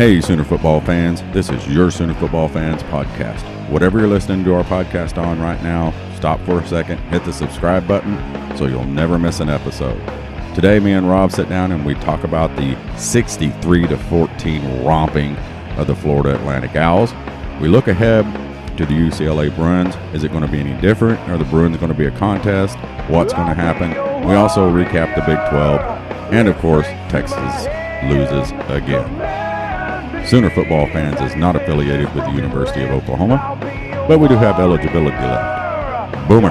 Hey, Sooner football fans. This is your Sooner Football Fans podcast. Whatever you're listening to our podcast on right now, stop for a second, hit the subscribe button so you'll never miss an episode. Today, me and Rob sit down and we talk about the 63-14 romping of the Florida Atlantic Owls. We look ahead to the UCLA Bruins. Is it going to be any different? Are the Bruins going to be a contest? What's going to happen? We also recap the Big 12. And, of course, Texas loses again. Sooner Football Fans is not affiliated with the University of Oklahoma, but we do have eligibility left. Boomer.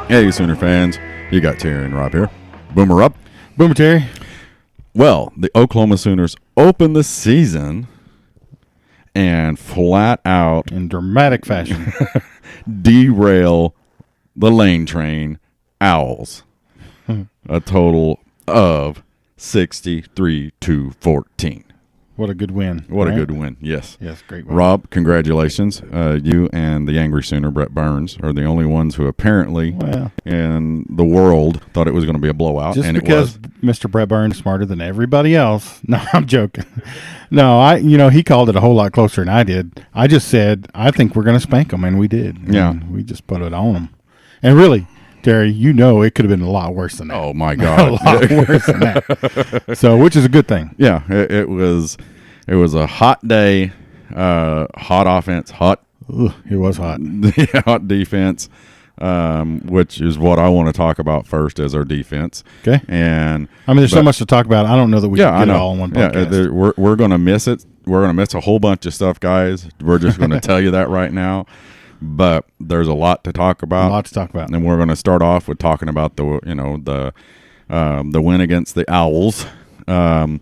Hey, Sooner fans. You got Terry and Rob here. Boomer up. Boomer Terry. Well, the Oklahoma Sooners open the season and flat out In dramatic fashion. derail the lane train Owls. A total of 63-14. What a good win. What right? a good win. Yes. Yes, great win. Rob, congratulations. You and the Angry Sooner, Brett Burns, are the only ones who apparently in the world thought it was going to be a blowout. Just and because it was. Mr. Brett Burns is smarter than everybody else. No, I'm joking. No, he called it a whole lot closer than I did. I just said, I think we're going to spank them, and we did. Yeah. And we just put it on them. And really, Terry, it could have been a lot worse than that. Oh, my God. A lot worse than that. So, which is a good thing. Yeah, it was a hot day, hot offense, It was hot. hot defense, which is what I want to talk about first as our defense. Okay. And there's so much to talk about. I don't know that we can get it all in one podcast. Yeah, we're going to miss it. We're going to miss a whole bunch of stuff, guys. We're just going to tell you that right now. But there's a lot to talk about. And we're going to start off with talking about the win against the Owls. And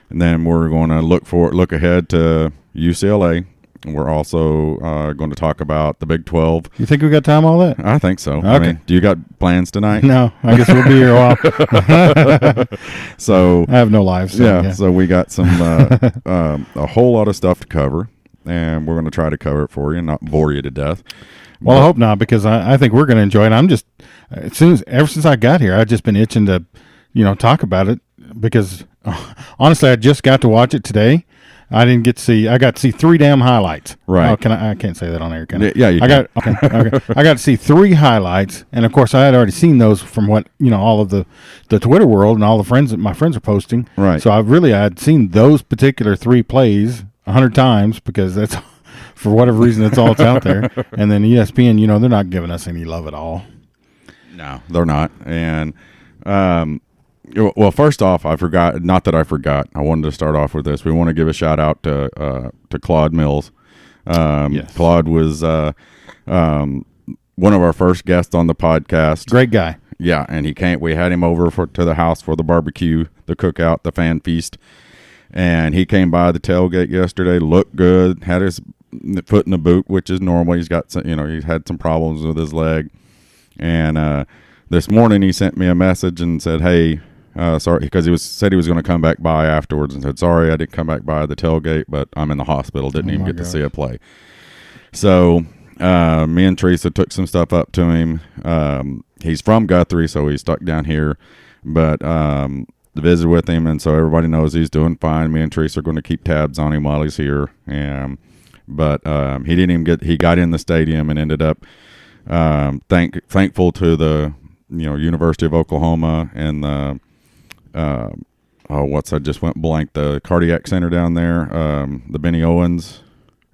then we're going to look ahead to UCLA. And we're also going to talk about the Big 12. You think we got time all that? I think so. Okay. Do you got plans tonight? No, I guess we'll be here a while. So I have no lives. So, so we got some a whole lot of stuff to cover, and we're going to try to cover it for you and not bore you to death. Well, I hope not, because I think we're going to enjoy it. I'm just ever since I got here, I've just been itching to, talk about it, because honestly, I just got to watch it today. I didn't get to see. I got to see 3 damn highlights. Right? Oh, I can't say that on air, can I? Yeah, you can. Okay. I got to see 3 highlights, and of course, I had already seen those from what all of the Twitter world and all the friends that my friends are posting. Right. So I had seen those particular 3 plays 100 times, because that's for whatever reason it's out there. And then ESPN, they're not giving us any love at all. No, they're not. And well, first off, I forgot. Not that I forgot. I wanted to start off with this. We want to give a shout out to Claude Mills. Yes. Claude was one of our first guests on the podcast. Great guy. Yeah, and we had him over to the house for the barbecue, the cookout, the fan feast, and he came by the tailgate yesterday. Looked good. Had his foot in the boot, which is normal. He's got some, he's had some problems with his leg, and this morning he sent me a message and said, "Hey, sorry," because said he was going to come back by afterwards, and said, "Sorry, I didn't come back by the tailgate, but I'm in the hospital. Didn't even get to see a play." So me and Teresa took some stuff up to him. He's from Guthrie, so he's stuck down here, but visited with him, and so everybody knows he's doing fine. Me and Teresa are going to keep tabs on him while he's here. But he didn't even he got in the stadium and ended up thankful to the University of Oklahoma and the I just went blank, the cardiac center down there, the Benny Owens.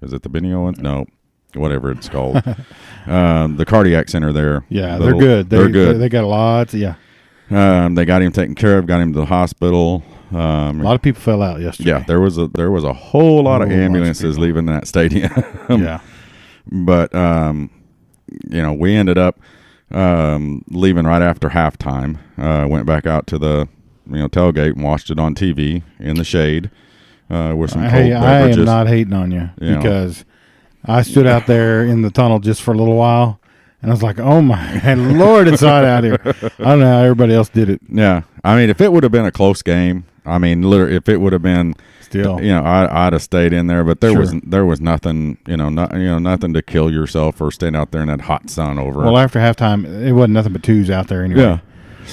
Is it the Benny Owens? No, whatever it's called. The cardiac center there. Yeah, they're good. They're good. They got lots. Yeah. They got him taken care of, got him to the hospital. A lot of people fell out yesterday. Yeah, there was a whole lot of ambulances leaving that stadium. Yeah. But we ended up leaving right after halftime. Went back out to the tailgate and watched it on TV in the shade with some cold beverages. I am not hating on you, because I stood out there in the tunnel just for a little while. And I was like, oh, my Lord, it's hot out here. I don't know how everybody else did it. Yeah. If it would have been a close game, literally, if it would have been still, I'd have stayed in there. But there was nothing, nothing to kill yourself or stand out there in that hot sun over. Well, after halftime, it wasn't nothing but twos out there anyway. Yeah.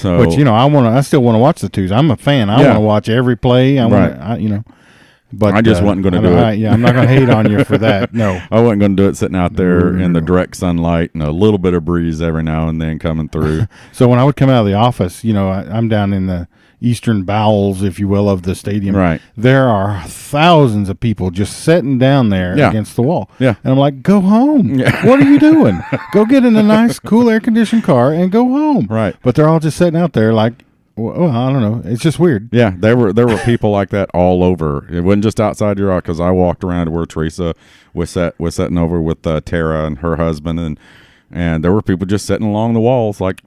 So, which I still want to watch the twos. I'm a fan. I want to watch every play. But I just wasn't going to do it. I'm not going to hate on you for that. No, I wasn't going to do it sitting out there in the direct sunlight and a little bit of breeze every now and then coming through. So when I would come out of the office, I'm down in the eastern bowels, if you will, of the stadium. Right. There are thousands of people just sitting down there against the wall. Yeah. And I'm like, go home. Yeah. What are you doing? Go get in a nice, cool, air-conditioned car and go home. Right. But they're all just sitting out there like, well, I don't know. It's just weird. Yeah, there were people like that all over. It wasn't just outside your office, because I walked around to where Teresa was sitting over with Tara and her husband, and there were people just sitting along the walls, like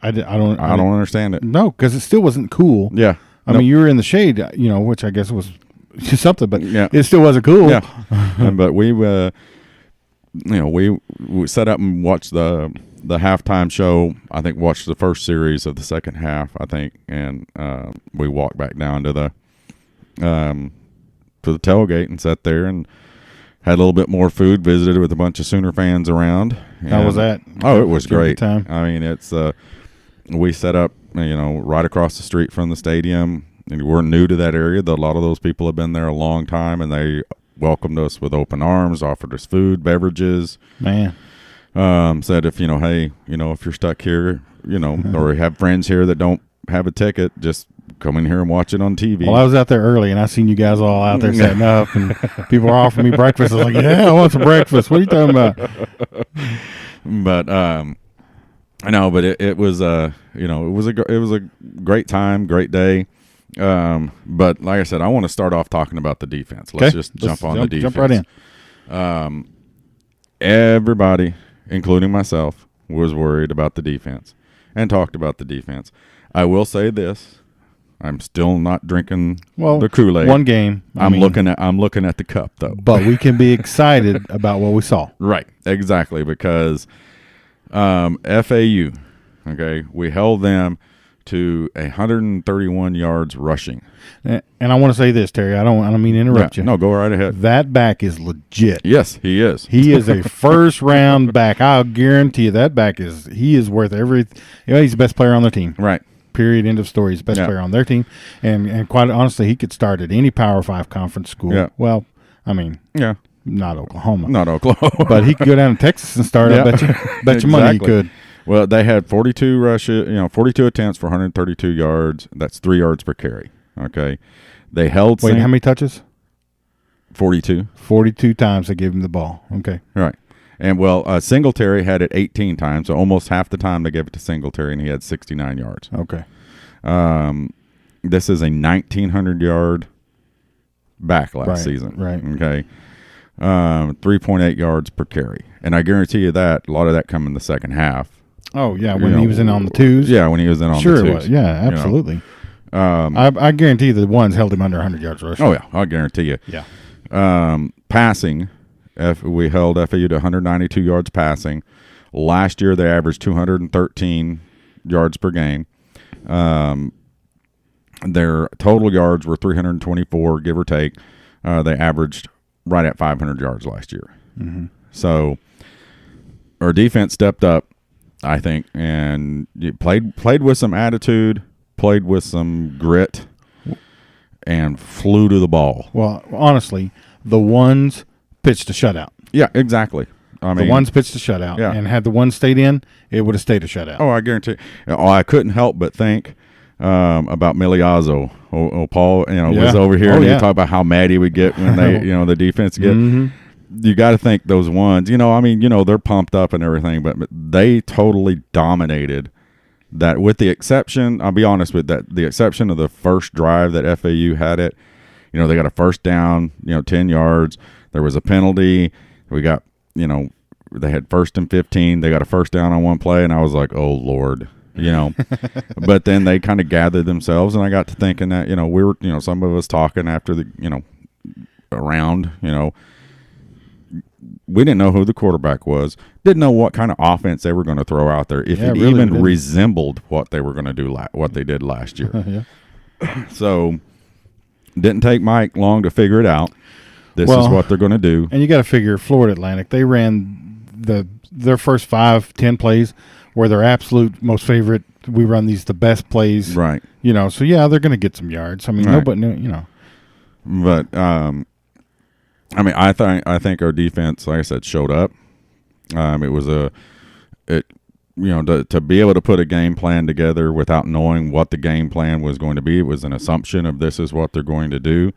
I don't understand it. No, because it still wasn't cool. Yeah, I mean, you were in the shade, which I guess was something, but yeah. It still wasn't cool. Yeah, but we set up and watched the halftime show. I think watched the first series of the second half, I think, and we walked back down to the tailgate and sat there and had a little bit more food, visited with a bunch of Sooner fans around. How was that? Oh, it was great. Time. I mean, it's we set up right across the street from the stadium, and we're new to that area. A lot of those people have been there a long time, and they welcomed us with open arms, offered us food, beverages. Man. Said if hey, if you're stuck here, or have friends here that don't have a ticket, just come in here and watch it on TV. Well, I was out there early, and I seen you guys all out there setting up, and people were offering me breakfast. I was like, yeah, I want some breakfast. What are you talking about? But I know, but it was it was a great time, great day. But like I said, I want to start off talking about the defense. Let's jump on the defense. Jump right in. Everybody, including myself, was worried about the defense and talked about the defense. I will say this: I'm still not drinking the Kool-Aid. One game. I'm looking at the cup though. But we can be excited about what we saw. Right, exactly, because FAU, okay, we held them to 131 yards rushing. And I want to say this, Terry. I don't mean to interrupt you. No, go right ahead. That back is legit. Yes, he is. He is a first round back. I'll guarantee you that back is worth every. He's the best player on their team. Right. Period. End of story. He's the best player on their team, and quite honestly, he could start at any Power 5 conference school. Yeah. Well, I mean, not Oklahoma. Not Oklahoma. But he could go down to Texas and start. I bet you exactly. money he could. Well, they had 42 rushes, 42 attempts for 132 yards. That's 3 yards per carry. Okay. They held. Wait, how many touches? 42. 42 times they gave him the ball. Okay. Right. And, Singletary had it 18 times, so almost half the time they gave it to Singletary, and he had 69 yards. Okay. This is a 1,900-yard back last season. Right. Okay. 3.8 yards per carry. And I guarantee you that a lot of that come in the second half. Oh, yeah, when he was in on the twos. Yeah, when he was in on the twos. Sure it was. Yeah, absolutely. I guarantee you the ones held him under 100 yards rushing. Oh, yeah, I guarantee you. Yeah. Passing, we held FAU to 192 yards passing. Last year, they averaged 213 yards per game. Their total yards were 324, give or take. They averaged right at 500 yards last year. Mm-hmm. So our defense stepped up, I think, and played with some attitude, played with some grit, and flew to the ball. Well, honestly, the ones pitched a shutout. Yeah, exactly. I mean, the ones pitched a shutout, and had the one stayed in, it would have stayed a shutout. Oh, I guarantee. I couldn't help but think about Miliazzo. Paul, was over here, and he talked about how mad he would get when they, the defense get. Mm-hmm. You got to think those ones. They're pumped up and everything, but they totally dominated that. With the exception, I'll be honest with that, the exception of the first drive that FAU had it. They got a first down, 10 yards. There was a penalty. We got, they had 1st and 15. They got a first down on one play, and I was like, oh, Lord. But then they kind of gathered themselves, and I got to thinking that, we were, some of us talking after the, around, we didn't know who the quarterback was, didn't know what kind of offense they were going to throw out there, if it really even resembled what they were going to do, what they did last year. So didn't take Mike long to figure it out. This is what they're going to do. And you got to figure Florida Atlantic, they ran their first 5-10 plays where they're absolute most favorite. We run the best plays, Right. So yeah, they're going to get some yards. I mean, Right. But But I think our defense, like I said, showed up. It was to be able to put a game plan together without knowing what the game plan was going to be. It was an assumption of this is what they're going to do.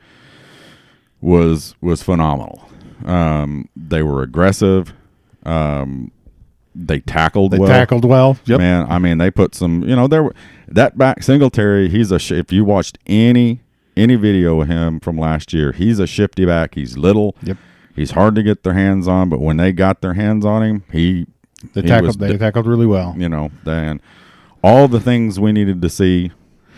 Was phenomenal. They were aggressive. They tackled well. Tackled well. Yep. Man, I mean, they put some. That back Singletary. If you watched any video of him from last year, he's a shifty back. He's little. Yep. He's hard to get their hands on, but when they got their hands on him, they tackled really well. And all the things we needed to see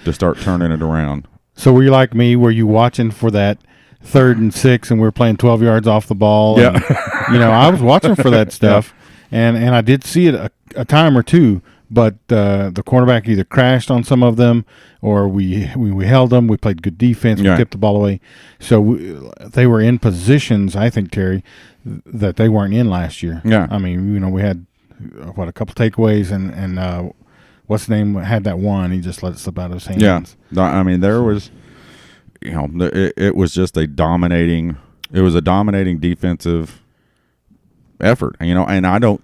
to start turning it around. So were you like me? Were you watching for that 3rd and 6 and we were playing 12 yards off the ball? Yeah. And, I was watching for that stuff, and I did see it a time or two, but the cornerback either crashed on some of them or we held them. We played good defense. We tipped the ball away. So they were in positions, I think, Terry, that they weren't in last year. Yeah. I mean, we had, a couple takeaways, and what's the name had that one. He just let it slip out of his hands. Yeah. I mean, there was, it was just a dominating defensive effort. And I don't,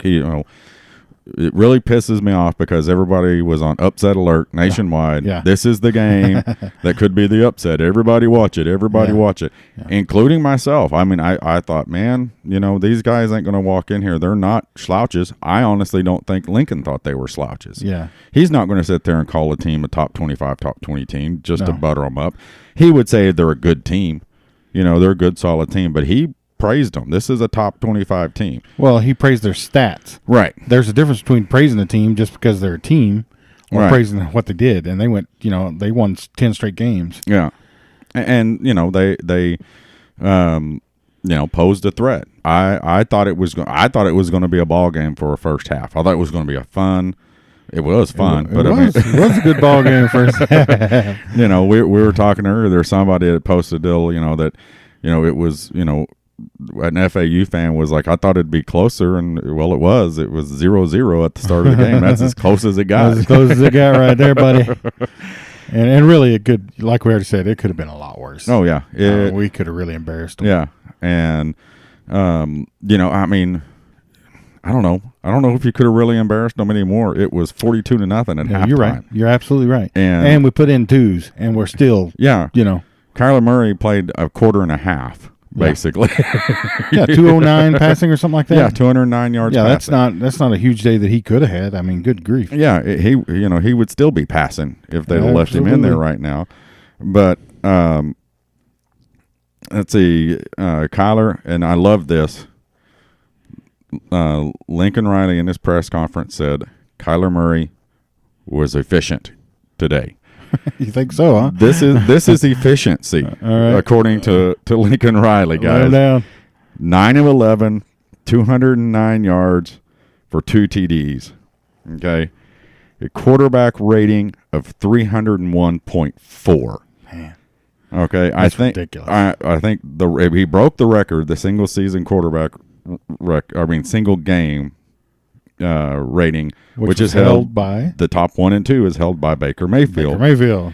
it really pisses me off because everybody was on upset alert nationwide. Yeah. This is the game that could be the upset. Everybody watch it. Watch it, including myself. I mean, I thought, man, these guys ain't going to walk in here. They're not slouches. I honestly don't think Lincoln thought they were slouches. Yeah. He's not going to sit there and call a team a top 25, top 20 team just to butter them up. He would say they're a good team. They're a good, solid team, but he praised them. This is a top 25 team. Well, he praised their stats. Right. There's a difference between praising a team just because they're a team or praising what they did. And they went, they won 10 straight games. Yeah. And they posed a threat. I thought it was going to be a ball game for a first half. I thought it was going to be a fun. It was fun, it was a good ball game first half. We were talking earlier. There's somebody that posted a deal, that it was, an FAU fan was like, I thought it'd be closer, and well, it was 0-0 at the start of the game. That's as close as it got. As close as it got right there, buddy. And really, it could, like we already said, it could have been a lot worse. Oh yeah, we could have really embarrassed them. Yeah, and I mean, I don't know if you could have really embarrassed them anymore. It was 42-0 at halftime. You're right. You're absolutely right. And we put in twos, and we're still, Kyler Murray played a quarter and a half. Basically, 209 passing or something like that. Yeah, 209 yards. Yeah, passing. that's not a huge day that he could have had. I mean, good grief. Yeah, he would still be passing if they'd have left him in there right now. But let's see, Kyler, and I love this. Lincoln Riley in his press conference said Kyler Murray was efficient today. You think so, huh? This is efficiency, according to Lincoln Riley, guys. 9 of 11, 209 yards for 2 TDs. Okay, a quarterback rating of 301.4. Man, okay, that's ridiculous. I think he broke the record, the single season quarterback single game rating, which is held by the top 1 and 2 is held by Baker Mayfield. And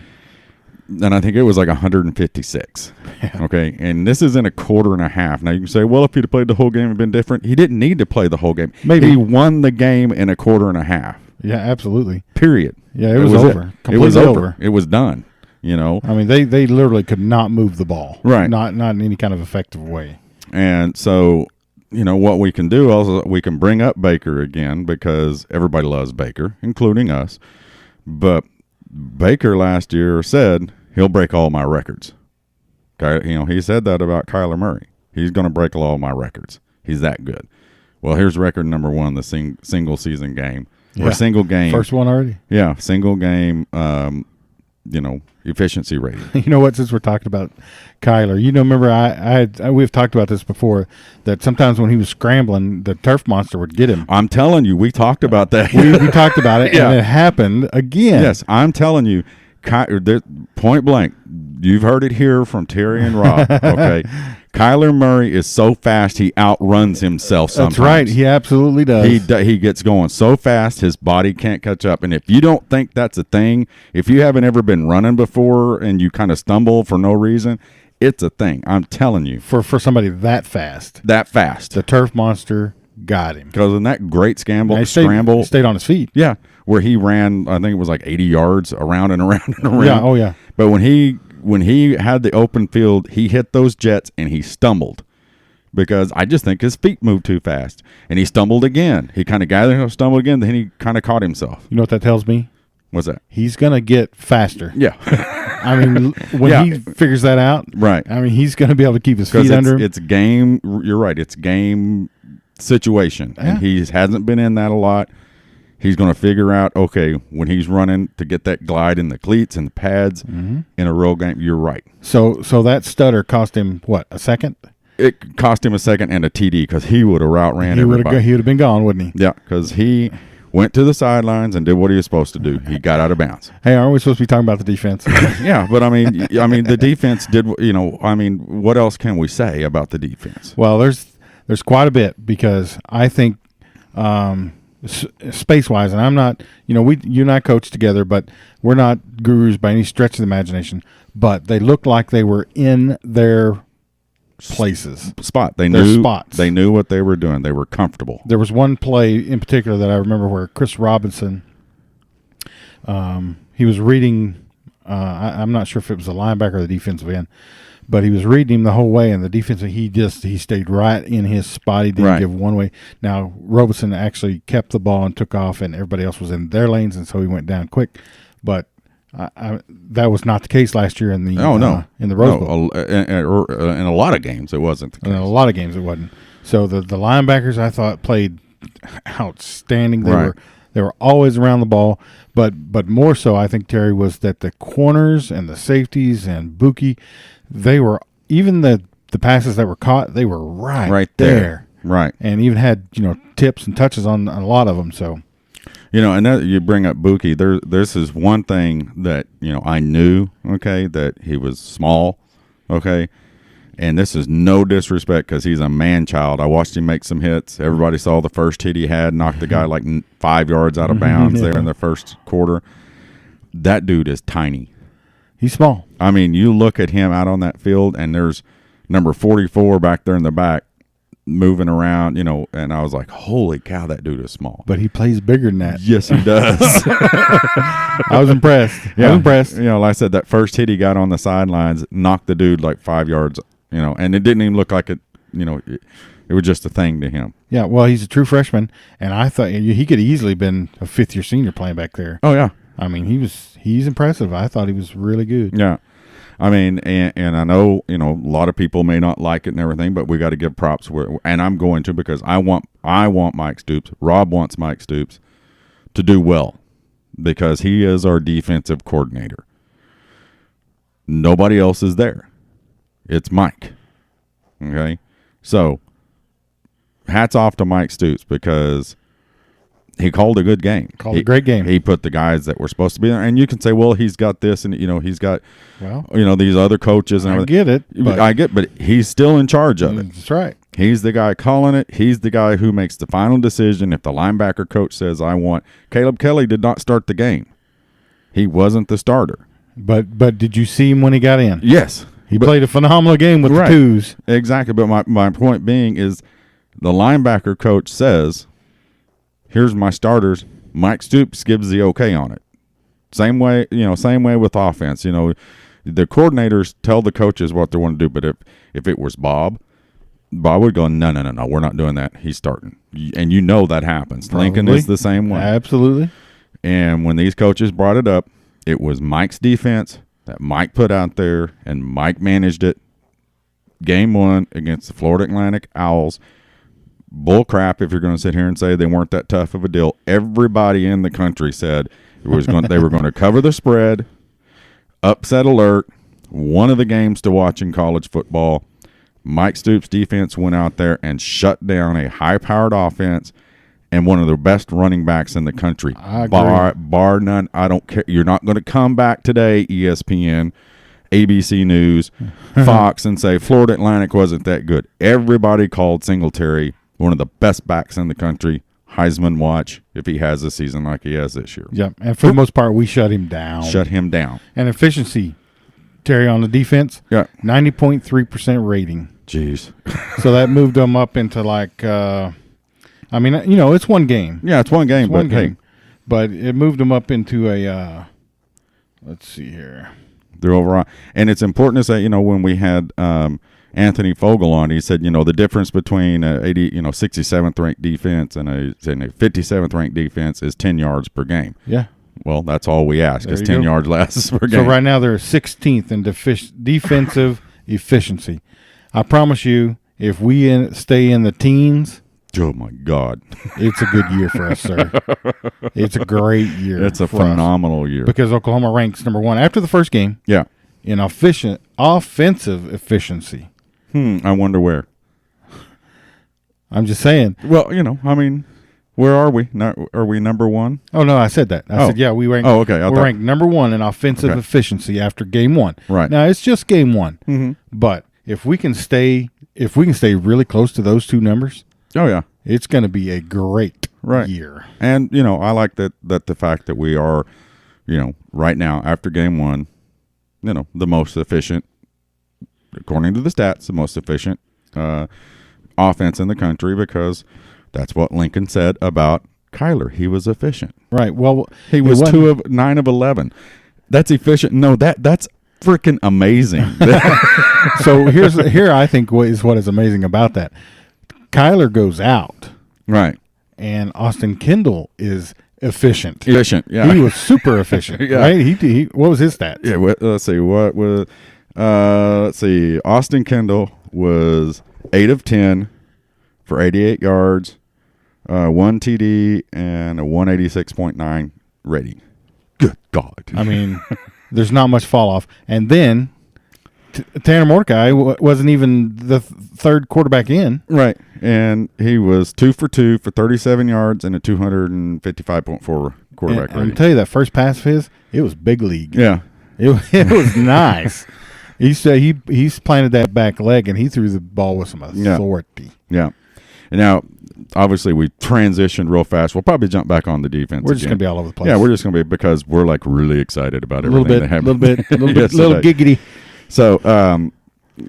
I think it was like 156. Yeah. Okay, and this is in a quarter and a half. Now you can say, well, if he'd have played the whole game, it'd been different. He didn't need to play the whole game. Maybe he won the game in a quarter and a half. Yeah, absolutely. Period. Yeah, it was over. It was over. It was done. I mean, they literally could not move the ball. Right. Not in any kind of effective way. And so, what we can do also, we can bring up Baker again because everybody loves Baker, including us. But Baker last year said he'll break all my records. Okay, he said that about Kyler Murray. He's going to break all my records. He's that good. Well, here's record number 1, the single season game or single game. First one already. Yeah, single game. Efficiency rating. You know what? Since we're talking about Kyler, remember we've talked about this before. That sometimes when he was scrambling, the turf monster would get him. I'm telling you, we talked about that. we talked about it, and it happened again. Yes, I'm telling you, point blank. You've heard it here from Terry and Rob. Okay, Kyler Murray is so fast he outruns himself sometimes. That's right. He absolutely does. He gets going so fast his body can't catch up. And if you don't think that's a thing, if you haven't ever been running before and you kind of stumble for no reason, it's a thing. I'm telling you. For somebody that fast. That fast. The turf monster got him. Because in that great scramble, He stayed on his feet. Yeah, where he ran, I think it was like 80 yards around and around and around. Yeah, oh yeah. But when he had the open field, he hit those jets and he stumbled because I just think his feet moved too fast. And he stumbled again. He kind of gathered himself, stumbled again, then he kind of caught himself. You know what that tells me? What's that? He's going to get faster. Yeah. I mean, when he figures that out, right. I mean, he's going to be able to keep his feet under him. It's game. You're right. It's game situation. Yeah. And he hasn't been in that a lot. He's going to figure out, okay, when he's running to get that glide in the cleats and the pads in a real game, you're right. So that stutter cost him, what, a second? It cost him a second and a TD because he would have route ran everybody. He would have been gone, wouldn't he? Yeah, because he went to the sidelines and did what he was supposed to do. He got out of bounds. Hey, aren't we supposed to be talking about the defense? Yeah, but I mean, the defense did. What else can we say about the defense? Well, there's quite a bit because I think space-wise, and I'm not, you and I coach together, but we're not gurus by any stretch of the imagination. But they looked like they were in their places. They knew what they were doing. They were comfortable. There was one play in particular that I remember where Chris Robinson, he was reading, I'm not sure if it was the linebacker or the defensive end, but he was reading him the whole way, and the defensive, he stayed right in his spot. He didn't give one way. Now, Robinson actually kept the ball and took off, and everybody else was in their lanes, and so he went down quick. But that was not the case last year in the in the Rose Bowl. In a lot of games, it wasn't the case. In a lot of games, it wasn't. So the linebackers, I thought, played outstanding. They were always around the ball, but more so, I think, Terry, was that the corners and the safeties and Buki, they were, even the passes that were caught, they were right there. Right. And even had, tips and touches on a lot of them. So, and that, you bring up Buki, this is one thing that, I knew, okay, that he was small, okay, and this is no disrespect because he's a man-child. I watched him make some hits. Everybody saw the first hit he had, knocked the guy like 5 yards out of bounds there in the first quarter. That dude is tiny. He's small. I mean, you look at him out on that field, and there's number 44 back there in the back moving around, and I was like, holy cow, that dude is small. But he plays bigger than that. Yes, he does. I was impressed. Yeah. I was impressed. Like I said, that first hit he got on the sidelines knocked the dude like 5 yards, and it didn't even look like it, it was just a thing to him. Yeah, well, he's a true freshman, and I thought he could have easily been a fifth-year senior playing back there. Oh, yeah. I mean, he's impressive. I thought he was really good. Yeah. I mean, and I know, a lot of people may not like it and everything, but we got to give props and I'm going to, because I want Mike Stoops. Rob wants Mike Stoops to do well because he is our defensive coordinator. Nobody else is there. It's Mike. Okay. So hats off to Mike Stoops because he called a good game. A great game. He put the guys that were supposed to be there. And you can say, well, he's got this and, he's got, these other coaches. And everything. I get it. But he's still in charge of it. That's right. He's the guy calling it. He's the guy who makes the final decision. If the linebacker coach says, Caleb Kelly did not start the game. He wasn't the starter. But did you see him when he got in? Yes. He played a phenomenal game with the twos. Exactly. But my point being is the linebacker coach says, here's my starters. Mike Stoops gives the okay on it. Same way with offense. The coordinators tell the coaches what they want to do. But if it was Bob would go, no, we're not doing that. He's starting. And that happens. Probably. Lincoln is the same way. Absolutely. And when these coaches brought it up, it was Mike's defense that Mike put out there, and Mike managed it. Game 1 against the Florida Atlantic Owls. Bull crap if you're going to sit here and say they weren't that tough of a deal. Everybody in the country said they were going to cover the spread. Upset alert. One of the games to watch in college football. Mike Stoops' defense went out there and shut down a high-powered offense and one of the best running backs in the country. I agree. Bar none. I don't care. You're not going to come back today, ESPN, ABC News, Fox, and say Florida Atlantic wasn't that good. Everybody called Singletary one of the best backs in the country. Heisman watch if he has a season like he has this year. Yep, and for the most part, we shut him down. And efficiency, Terry, on the defense, 90.3% rating. Jeez. So that moved them up into like, it's one game. Yeah, it's one game, hey. But it moved them up into a, let's see here. They're overall. And it's important to say, when we had Anthony Fogel on, he said, the difference between a 67th ranked defense and a 57th ranked defense is 10 yards per game. Yeah. Well, that's all we ask is 10 yards less per game. So right now they're 16th in defensive efficiency. I promise you, if we stay in the teens, oh my God, it's a good year for us, sir. It's a great year. It's a phenomenal year because Oklahoma ranks number 1 after the first game. Yeah, in offensive efficiency. I wonder where. I'm just saying. Well, where are we? Are we number 1? Oh no, I said that. I said we rank. Oh, okay. We're ranked number 1 in offensive efficiency after game 1. Right now, it's just game 1. But if we can stay really close to those two numbers, it's going to be a great year. And I like that the fact that we are, right now after game 1, the most efficient, according to the stats, the most efficient offense in the country, because that's what Lincoln said about Kyler. He was efficient. Right. Well, he was 2 of 9 of 11. That's efficient. No, that's freaking amazing. So here I think what is amazing about that. Kyler goes out. Right. And Austin Kendall is efficient. Yeah. He was super efficient. Right? He what was his stats? Yeah, let's see. What was Austin Kendall was 8 of 10 for 88 yards, 1 TD, and a 186.9 rating. Good God. I mean, there's not much fall off. And then Tanner Mordecai wasn't even the third quarterback in. Right. And he was 2 for 2 for 37 yards and a 255.4 quarterback rating. I'll tell you, that first pass of his, it was big league. Yeah. It was nice. He said he's planted that back leg, and he threw the ball with some authority. Yeah. And now, obviously, we transitioned real fast. We'll probably jump back on the defense. We're just going to be all over the place. Yeah, we're just going to be, because we're like really excited about everything that happened. A little giggity. So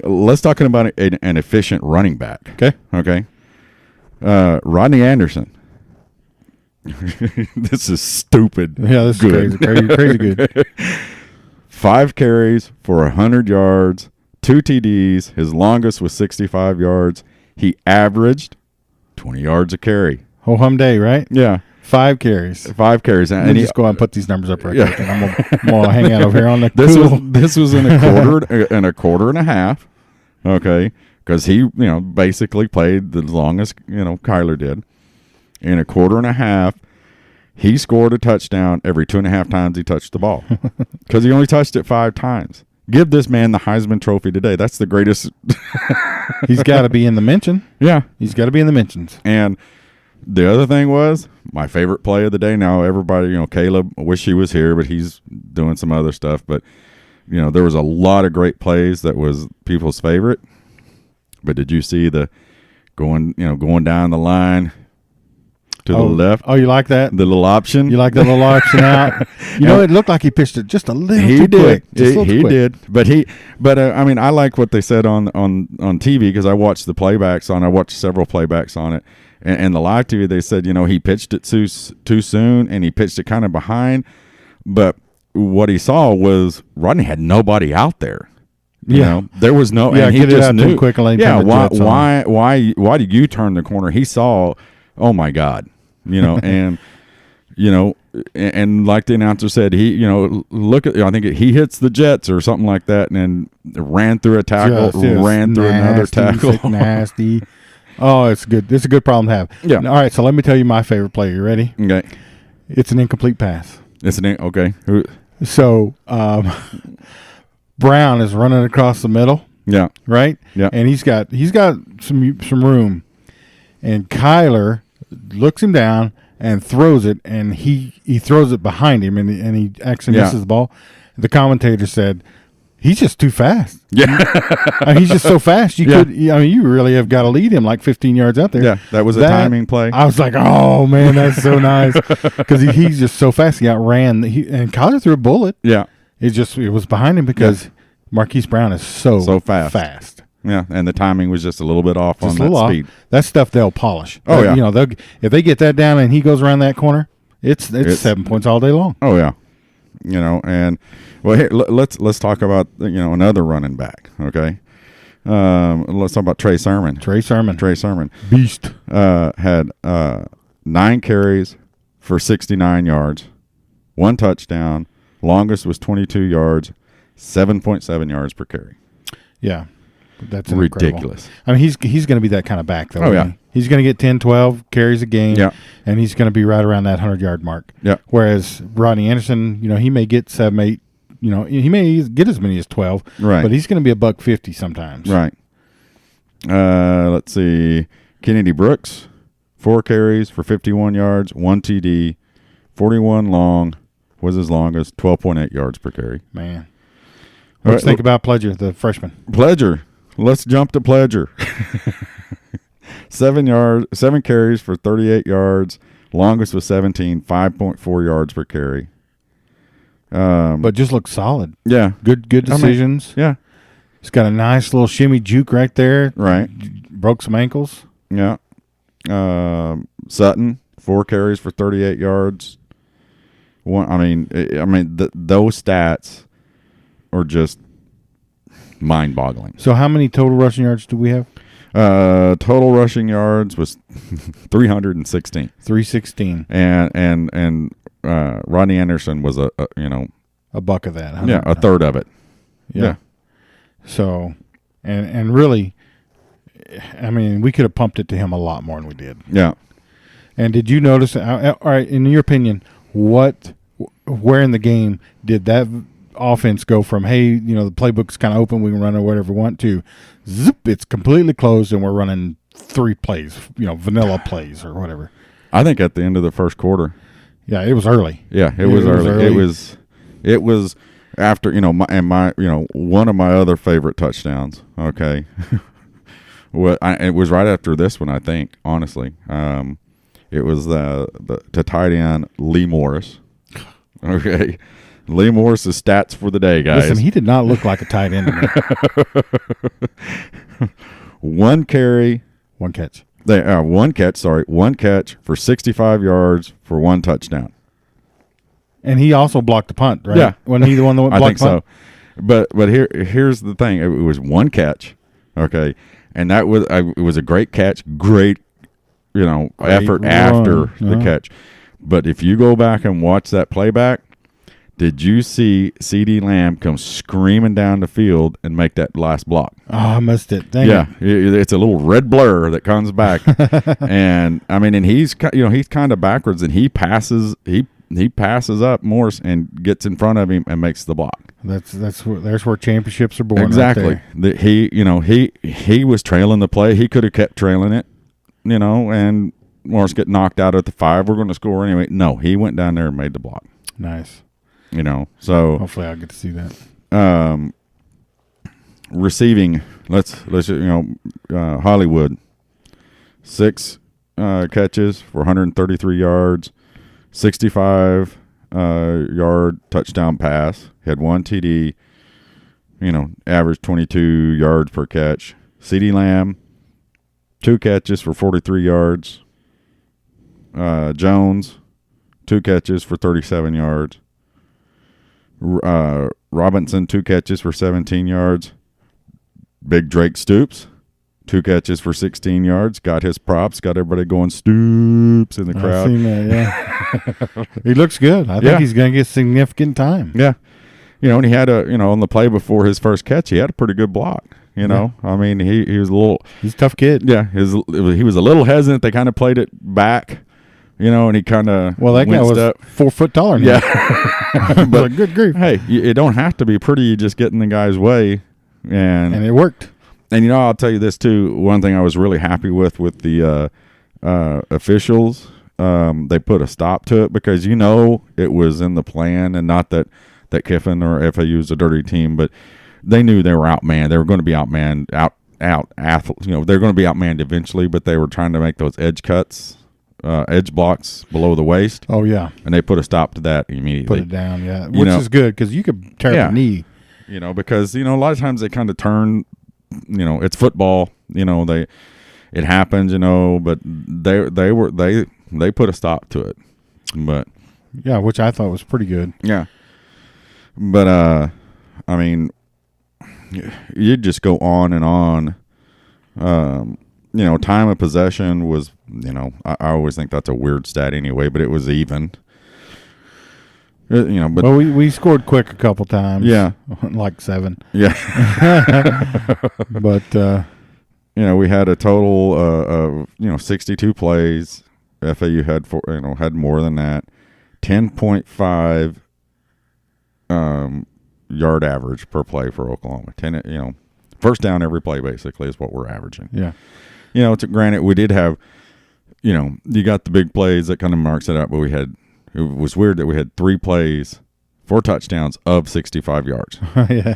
let's talk about an efficient running back. Okay. Rodney Anderson. This is stupid. Yeah, this is crazy good. 5 carries for 100 yards, 2 TDs. His longest was 65 yards. He averaged 20 yards a carry. Ho hum day, right? Yeah. 5 carries. 5 carries. And just go ahead and put these numbers up right quick. And I'm gonna hang out over here on the This was in a quarter and a half. Okay. Because he, basically played the longest, Kyler did. In a quarter and a half, he scored a touchdown every 2.5 times he touched the ball. Because he only touched it 5 times. Give this man the Heisman Trophy today. That's the greatest. He's got to be in the mention. Yeah. He's got to be in the mentions. And the other thing was my favorite play of the day. Now, everybody, Caleb, I wish he was here, but he's doing some other stuff. But, there was a lot of great plays that was people's favorite. But did you see the going down the line to the left? Oh, you like that? The little option? You like the little option out? It looked like he pitched it just a little too quick. He did. But I like what they said on TV, because I watched the playbacks I watched several playbacks on it. And the live TV, they said, he pitched it too soon, and he pitched it kind of behind. But what he saw was Rodney had nobody out there. There was no, and he just knew. Quick and why did you turn the corner? He saw, oh my God, and and like the announcer said, he, look at, I think he hits the Jets or something like that, and then ran through a tackle, ran through another tackle. Nasty. Oh, it's good. It's a good problem to have. Yeah. All right, so let me tell you my favorite play. You ready? Okay. It's an incomplete pass. Okay. So Brown is running across the middle. Yeah. Right? Yeah. And he's got some room. And Kyler looks him down and throws it, and he throws it behind him, and he actually misses the ball. The commentator said, He's just too fast. Yeah. I mean, he's just so fast. You really have got to lead him like 15 yards out there. Yeah, that was a timing play. I was like, oh, man, that's so nice. Because he's just so fast. He outran. And Kyler threw a bullet. Yeah. It was behind him because Marquise Brown is so fast. Yeah, and the timing was just a little bit off on that speed. That stuff they'll polish. Oh, yeah. You know, if they get that down and he goes around that corner, it's 7 points all day long. Oh, yeah. You know, and well, here, let's talk about another running back. Okay, let's talk about Trey Sermon. Trey Sermon, beast. Had 9 carries for 69 yards, 1 touchdown. Longest was 22 yards, 7.7 yards per carry. Yeah, that's ridiculous. Incredible. I mean, he's going to be that kind of back though. Oh yeah, he's going to get 10, 12 carries a game. Yeah, and he's going to be right around that 100-yard mark. Yeah. Whereas Rodney Anderson, he may get 7, 8. He may get as many as 12. Right. But he's going to be $150 sometimes. Right. Let's see. Kennedy Brooks, 4 carries for 51 yards, 1 TD, 41 long. Was his longest, 12.8 yards per carry. Man. What do you think about Pledger, the freshman? Pledger. Let's jump to Pledger. 7 carries for 38 yards. Longest was 17, 5.4 yards per carry. But just looks solid. Yeah. Good decisions. Yeah. He's got a nice little shimmy juke right there. Right. Broke some ankles. Yeah. Sutton, 4 carries for 38 yards. Those stats are just mind-boggling. So how many total rushing yards do we have? Total rushing yards was 316. 316. And Rodney Anderson was a buck of that. Yeah, a third of it. Yeah. So, and really, I mean, we could have pumped it to him a lot more than we did. Yeah. And did you notice? All right, in your opinion, where in the game did that offense go from, hey, the playbook's kind of open, we can run it whatever we want, to zip, it's completely closed and we're running 3 plays, vanilla plays or whatever? I think at the end of the first quarter. Yeah, it was early. Yeah, it was early. It was after, one of my other favorite touchdowns, okay. It was right after this one, I think, honestly. It was to tight end Lee Morris. Okay. Lee Morris's stats for the day, guys. Listen, he did not look like a tight end to me. 1 carry. 1 catch. 1 catch, 1 catch for 65 yards for 1 touchdown. And he also blocked the punt, right? Yeah. Wasn't he the one that blocked the punt? I think so. But here's the thing. It was 1 catch, okay? And it was a great catch, great effort after the catch. But if you go back and watch that playback, did you see CeeDee Lamb come screaming down the field and make that last block? Oh, I missed it. Dang it. It's a little red blur that comes back. And I mean, and he's kind of backwards, and he passes up Morris and gets in front of him and makes the block. There's where championships are born. Exactly. Right, he was trailing the play. He could have kept trailing it, and Morris get knocked out at the 5. We're going to score anyway. No, he went down there and made the block. Nice. So hopefully I'll get to see that. Receiving, let's Hollywood, 6 catches for 133 yards, 65 yard touchdown pass. Had 1 TD. Average 22 yards per catch. CeeDee Lamb, 2 catches for 43 yards. Jones, 2 catches for 37 yards. Robinson, 2 catches for 17 yards. Big Drake Stoops, 2 catches for 16 yards. Got his props. Got everybody going Stoops in the crowd. I've seen that, yeah. He looks good. I think he's going to get significant time. Yeah. And he had on the play before his first catch, he had a pretty good block. I mean, he was a little. He's a tough kid. Yeah. He was a little hesitant. They kind of played it back. And he kind of that guy was up. 4 foot taller than him. Yeah. But good grief. Hey, it don't have to be pretty. You just get in the guy's way, and it worked. And I'll tell you this too. One thing I was really happy with the officials, they put a stop to it because it was in the plan, and not that Kiffin or FAU is a dirty team, but they knew they were outmanned. They were going to be outmanned, athletes. You know, they're going to be outmanned eventually, but they were trying to make those edge cuts, edge blocks below the waist. Oh yeah, and they put a stop to that immediately. Put it down, yeah, which is good because you could tear up a knee. You know, because a lot of times they kind of turn. You know, it's football. You know, it happens. You know, but they put a stop to it. But yeah, which I thought was pretty good. Yeah, but I mean, you just go on and on. You know, time of possession was, I always think that's a weird stat anyway, but it was even. You know, but we scored quick a couple times. Yeah, like 7. Yeah, but we had a total of 62 plays. FAU had had more than that. 10.5 yard average per play for Oklahoma. 10, first down every play basically is what we're averaging. Yeah. Granted, we did have, you got the big plays that kind of marks it up, but it was weird that we had 3 plays, 4 touchdowns of 65 yards. Yeah.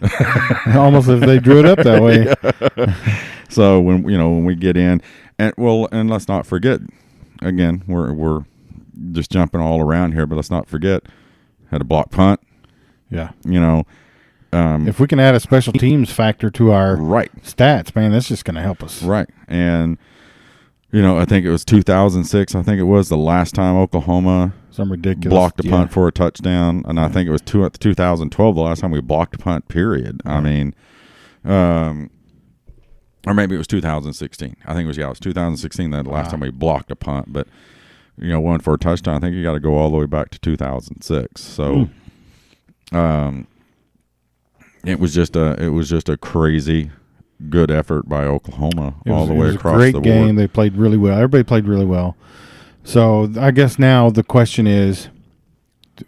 Almost if they drew it up that way. Yeah. So when we get in, and let's not forget, again, we're just jumping all around here, but let's not forget, had a block punt. Yeah. If we can add a special teams factor to our stats, man, that's just going to help us. Right. And, I think it was 2006. I think it was the last time Oklahoma blocked a punt for a touchdown. And I think it was 2012, the last time we blocked a punt, period. I mean, or maybe it was 2016. I think it was 2016 that the last time we blocked a punt. But, one for a touchdown, I think you got to go all the way back to 2006. So, it was just a crazy good effort by Oklahoma all the way across the board. It was a great game. They played really well. Everybody played really well. So I guess now the question is,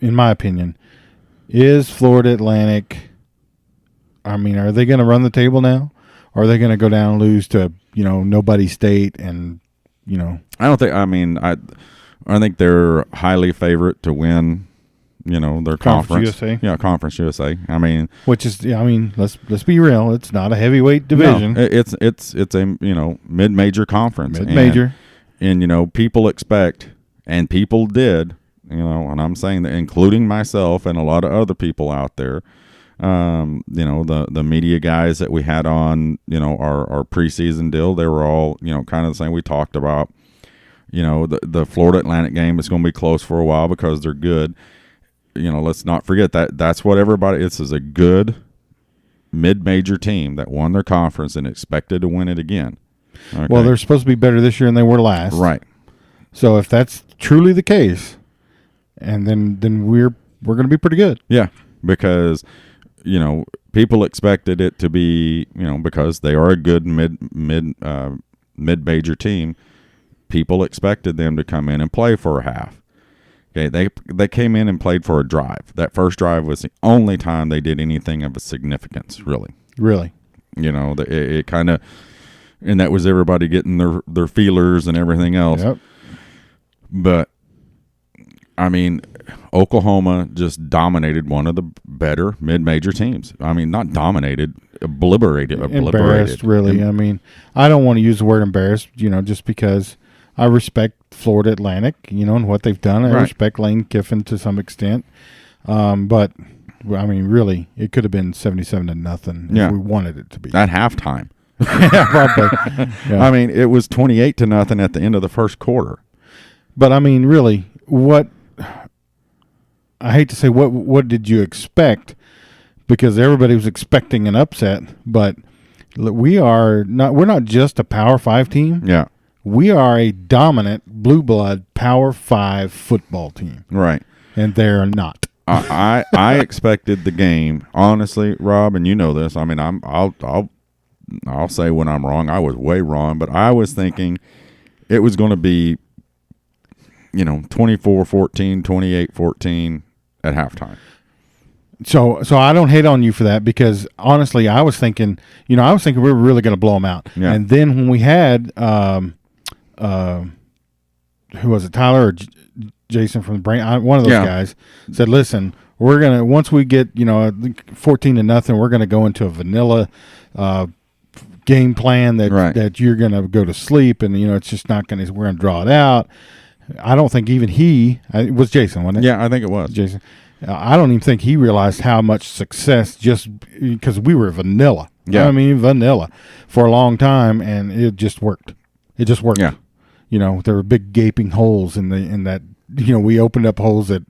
in my opinion, is Florida Atlantic, are they going to run the table now? Or are they going to go down and lose to, nobody state and, I don't think, I think they're highly favorite to win, their conference. USA. Yeah, Conference USA. Which is, let's be real. It's not a heavyweight division. No, it's a, mid-major conference. Mid-major. And people expect, and people did, and I'm saying that including myself and a lot of other people out there, the media guys that we had on, our preseason deal, they were all, kind of the same. We talked about, the Florida Atlantic game is going to be close for a while because they're good. Let's not forget that's what everybody. This is a good mid-major team that won their conference and expected to win it again. Okay. Well, they're supposed to be better this year than they were last. Right. So if that's truly the case, and then we're going to be pretty good. Yeah, because people expected it to be because they are a good mid-major team. People expected them to come in and play for a half. Okay, they came in and played for a drive. That first drive was the only time they did anything of a significance, really. Really. It kind of, and that was everybody getting their feelers and everything else. Yep. But, Oklahoma just dominated one of the better mid-major teams. Not dominated, obliterated. Embarrassed, really. I don't want to use the word embarrassed, just because I respect Florida Atlantic, and what they've done. I respect Lane Kiffin to some extent. But, really, it could have been 77-0 if we wanted it to be. At halftime. Yeah, probably. Yeah. It was 28-0 at the end of the first quarter. But, really, I hate to say, what did you expect? Because everybody was expecting an upset, but we're not just a Power 5 team. Yeah. We are a dominant blue blood Power 5 football team. Right. And they're not. I expected the game, honestly, Rob, and you know this. I'll say when I'm wrong. I was way wrong, but I was thinking it was going to be 24-14, 28-14 at halftime. So I don't hate on you for that, because honestly, I was thinking we were really going to blow them out. Yeah. And then when we had who was it, Tyler or Jason from the Brain, one of those guys said, listen, We're gonna once we get 14-0, we're gonna go into a vanilla game plan that you're gonna go to sleep, and it's just not gonna. We're gonna draw it out. I don't think even it was Jason, wasn't it? Yeah, I think it was Jason. I don't even think he realized how much success just because we were vanilla. Yeah, I mean vanilla for a long time, and it just worked. It just worked. Yeah, there were big gaping holes in that. We opened up holes that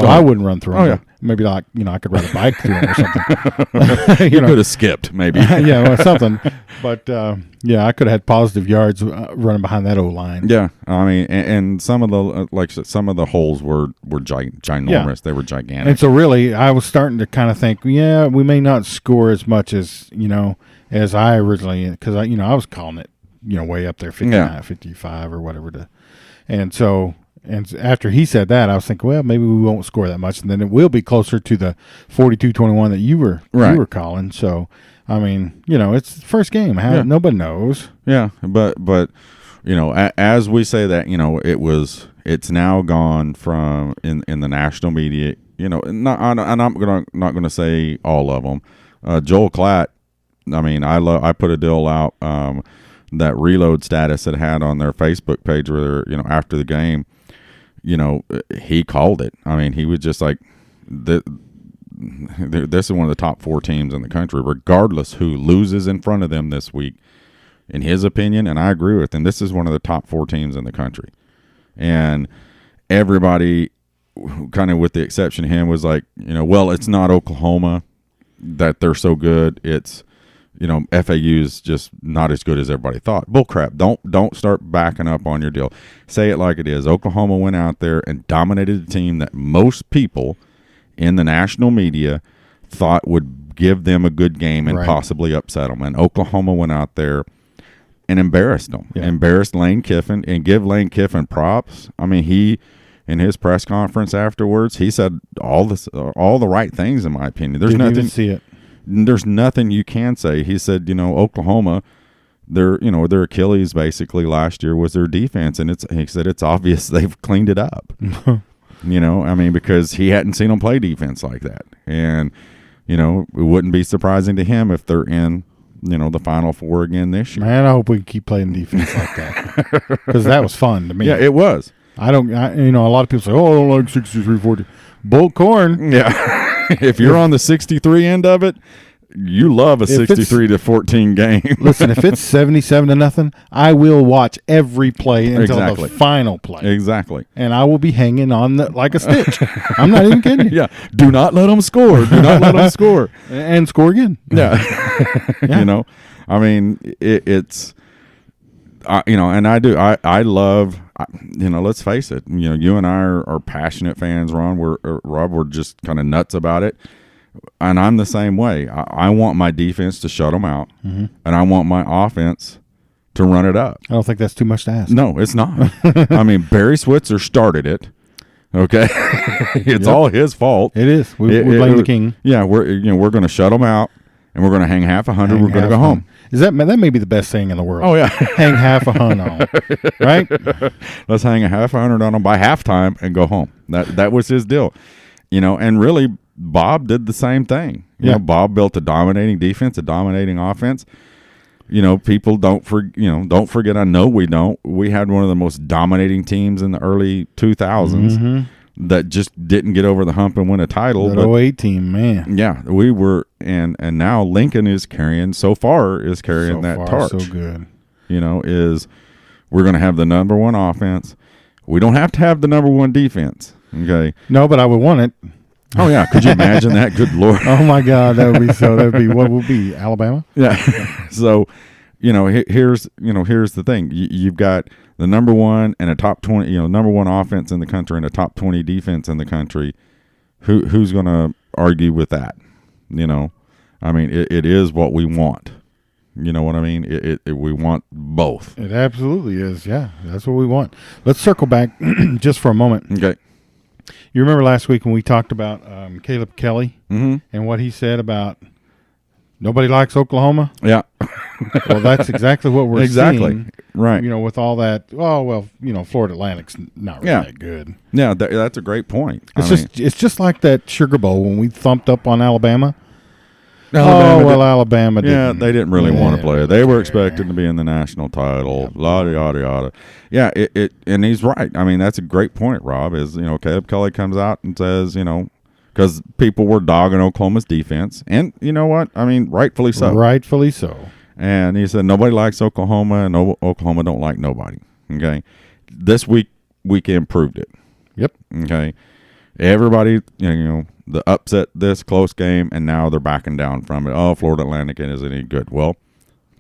I wouldn't run through them. Oh yeah, maybe I could ride a bike through them or something. you could have skipped maybe. Yeah, something. But I could have had positive yards running behind that O-line. Yeah, I mean, and some of the some of the holes were ginormous. Yeah. They were gigantic. And so really, I was starting to kind of think, we may not score as much as as I originally, because I was calling it way up there 59, 55 or whatever and so. And after he said that, I was thinking, well, maybe we won't score that much, and then it will be closer to the 42-21 that you were calling. So, I mean, it's the first game. Nobody knows. Yeah, but as we say that, it's now gone from in the national media. I'm not gonna say all of them. Joel Klatt. I mean, I put a deal out that reload status it had on their Facebook page where after the game. He called it. I mean, he was just like, this is one of the top 4 teams in the country, regardless who loses in front of them this week. In his opinion, and I agree with him, this is one of the top 4 teams in the country. And everybody, kind of with the exception of him, was like, well, it's not Oklahoma that they're so good. It's FAU is just not as good as everybody thought. Bullcrap. Don't start backing up on your deal. Say it like it is. Oklahoma went out there and dominated a team that most people in the national media thought would give them a good game and possibly upset them. And Oklahoma went out there and embarrassed them. Yeah. Embarrassed Lane Kiffin, and give Lane Kiffin props. I mean, he in his press conference afterwards, he said all the right things in my opinion. There's nothing even see it. There's nothing you can say. He said, Oklahoma, their Achilles basically last year was their defense, and he said it's obvious they've cleaned it up. I mean, because he hadn't seen them play defense like that, and it wouldn't be surprising to him if they're in the Final Four again this year. Man, I hope we can keep playing defense like that because that was fun to me. Yeah, it was. A lot of people say, "Oh, I don't like 63-40." Bull corn. Yeah. If you're on the 63 end of it, you love a 63-14 game. Listen, if it's 77-0, I will watch every play until the final play. Exactly. And I will be hanging on like a stitch. I'm not even kidding you. Yeah. Do not let them score. Do not let them score. And score again. Yeah. Yeah. I mean, it's and I do. I love. Let's face it. You and I are passionate fans. Rob, we're just kind of nuts about it, and I'm the same way. I want my defense to shut them out, and I want my offense to run it up. I don't think that's too much to ask. No, it's not. I mean, Barry Switzer started it. Okay, it's all his fault. It is. We blame the king. Yeah, we're going to shut them out, and we're going to hang half 100. We're going to go home. That may be the best thing in the world. Oh yeah, hang half 100 on them, right? Let's hang a half 100 on them by halftime and go home. That was his deal, and really Bob did the same thing. Bob built a dominating defense, a dominating offense. People don't forget. I know we don't. We had one of the most dominating teams in the early 2000s. That just didn't get over the hump and win a title. That 08 team, man. Yeah, we were, and now Lincoln is carrying that torch. So good. We're going to have the number 1 offense. We don't have to have the number 1 defense. Okay. No, but I would want it. Oh yeah, could you imagine that? Good Lord. Oh my God, that would be so. That would be what would be Alabama. Yeah. So, here's the thing. You've got the number 1 and a top 20, number 1 offense in the country and a top 20 defense in the country. Who's going to argue with that? I mean, it is what we want. You know what I mean? We want both. It absolutely is. Yeah, that's what we want. Let's circle back just for a moment. Okay. You remember last week when we talked about Caleb Kelly and what he said about nobody likes Oklahoma? Yeah. Well, that's exactly what we're seeing Right. With all that. Oh well, Florida Atlantic's not really that good. Yeah, that's a great point. It's just like that Sugar Bowl when we thumped up on Alabama. Alabama didn't. Yeah, they didn't really want to play. They were expected to be in the national title. Yada yada yada. Yeah, and he's right. I mean, that's a great point, Rob. Is Caleb Kelly comes out and says, because people were dogging Oklahoma's defense, and you know what? I mean, rightfully so. Rightfully so. And he said nobody likes Oklahoma, and Oklahoma don't like nobody. Okay, this weekend proved it. Yep. Okay, everybody, the upset this close game, and now they're backing down from it. Oh, Florida Atlantic isn't any good. Well,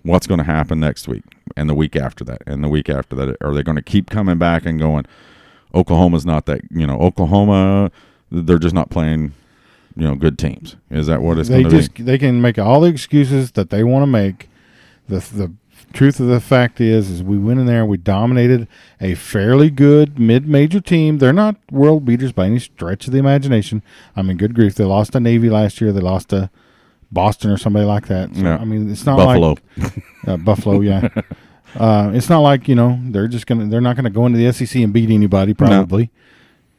what's going to happen next week and the week after that and the week after that? Are they going to keep coming back and going, Oklahoma's not that, Oklahoma, they're just not playing, good teams? Is that what it's going to be? They can make all the excuses that they want to make. The truth of the fact is we went in there and we dominated a fairly good mid-major team. They're not world beaters by any stretch of the imagination. I mean, good grief. They lost to Navy last year. They lost to Boston or somebody like that. So, yeah. I mean, it's not Buffalo. Like Buffalo, yeah. It's not like, they're not going to go into the SEC and beat anybody probably. No.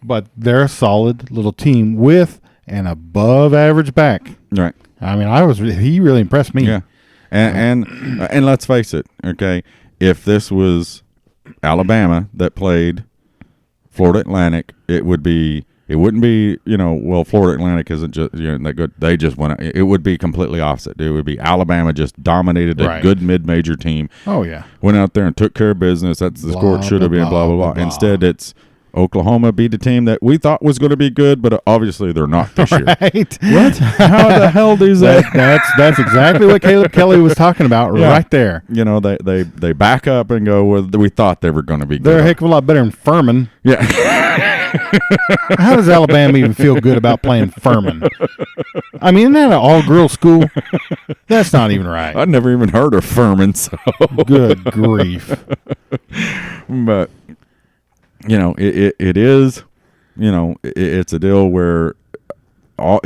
But they're a solid little team with an above average back. Right. I mean, he really impressed me. Yeah. And let's face it, okay, if this was Alabama that played Florida Atlantic, it wouldn't be, Florida Atlantic isn't just that good. They just went. It would be completely opposite. It would be Alabama just dominated a good mid-major team. Oh yeah, went out there and took care of business. That's the score it should have been. Blah blah blah. Instead, it's Oklahoma beat a team that we thought was going to be good, but obviously they're not this year. Right? What? How the hell does that? That's exactly what Caleb Kelly was talking about right there. They back up and go, well, we thought they were going to be good. They're a heck of a lot better than Furman. Yeah. How does Alabama even feel good about playing Furman? I mean, isn't that an all-girls school? That's not even right. I'd never even heard of Furman, so. Good grief. But it is, it's a deal where all,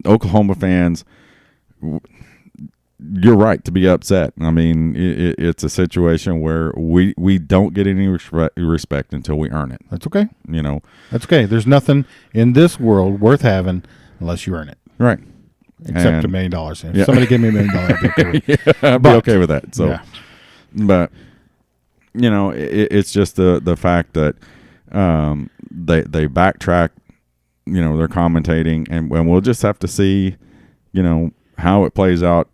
Oklahoma fans, you're right to be upset. I mean, it's a situation where we don't get any respect until we earn it. That's okay. That's okay. There's nothing in this world worth having unless you earn it. Right. Except $1 million. If somebody gave me $1 million, I'd be okay with it. I'd be okay with that. So, but it's just the fact that they backtrack, they're commentating, and we'll just have to see, how it plays out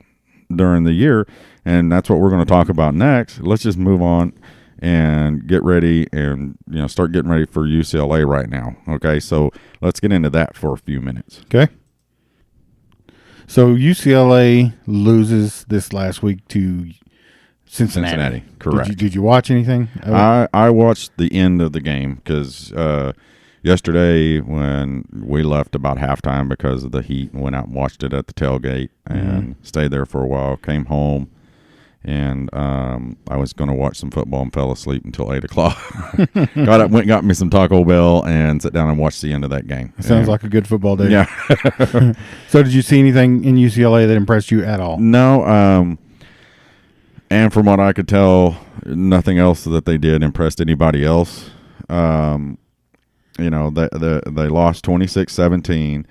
during the year, and that's what we're going to talk about next. Let's just move on and get ready and start getting ready for UCLA right now. Okay, so let's get into that for a few minutes. Okay. So UCLA loses this last week to Cincinnati. Correct. Did you watch anything? I watched the end of the game because yesterday when we left about halftime because of the heat and went out and watched it at the tailgate and stayed there for a while, came home, and I was going to watch some football and fell asleep until 8 o'clock. Got up, went, got me some Taco Bell, and sat down and watched the end of that game. Sounds like a good football day. Yeah. So did you see anything in UCLA that impressed you at all? No. And from what I could tell, nothing else that they did impressed anybody else. They lost 26-17.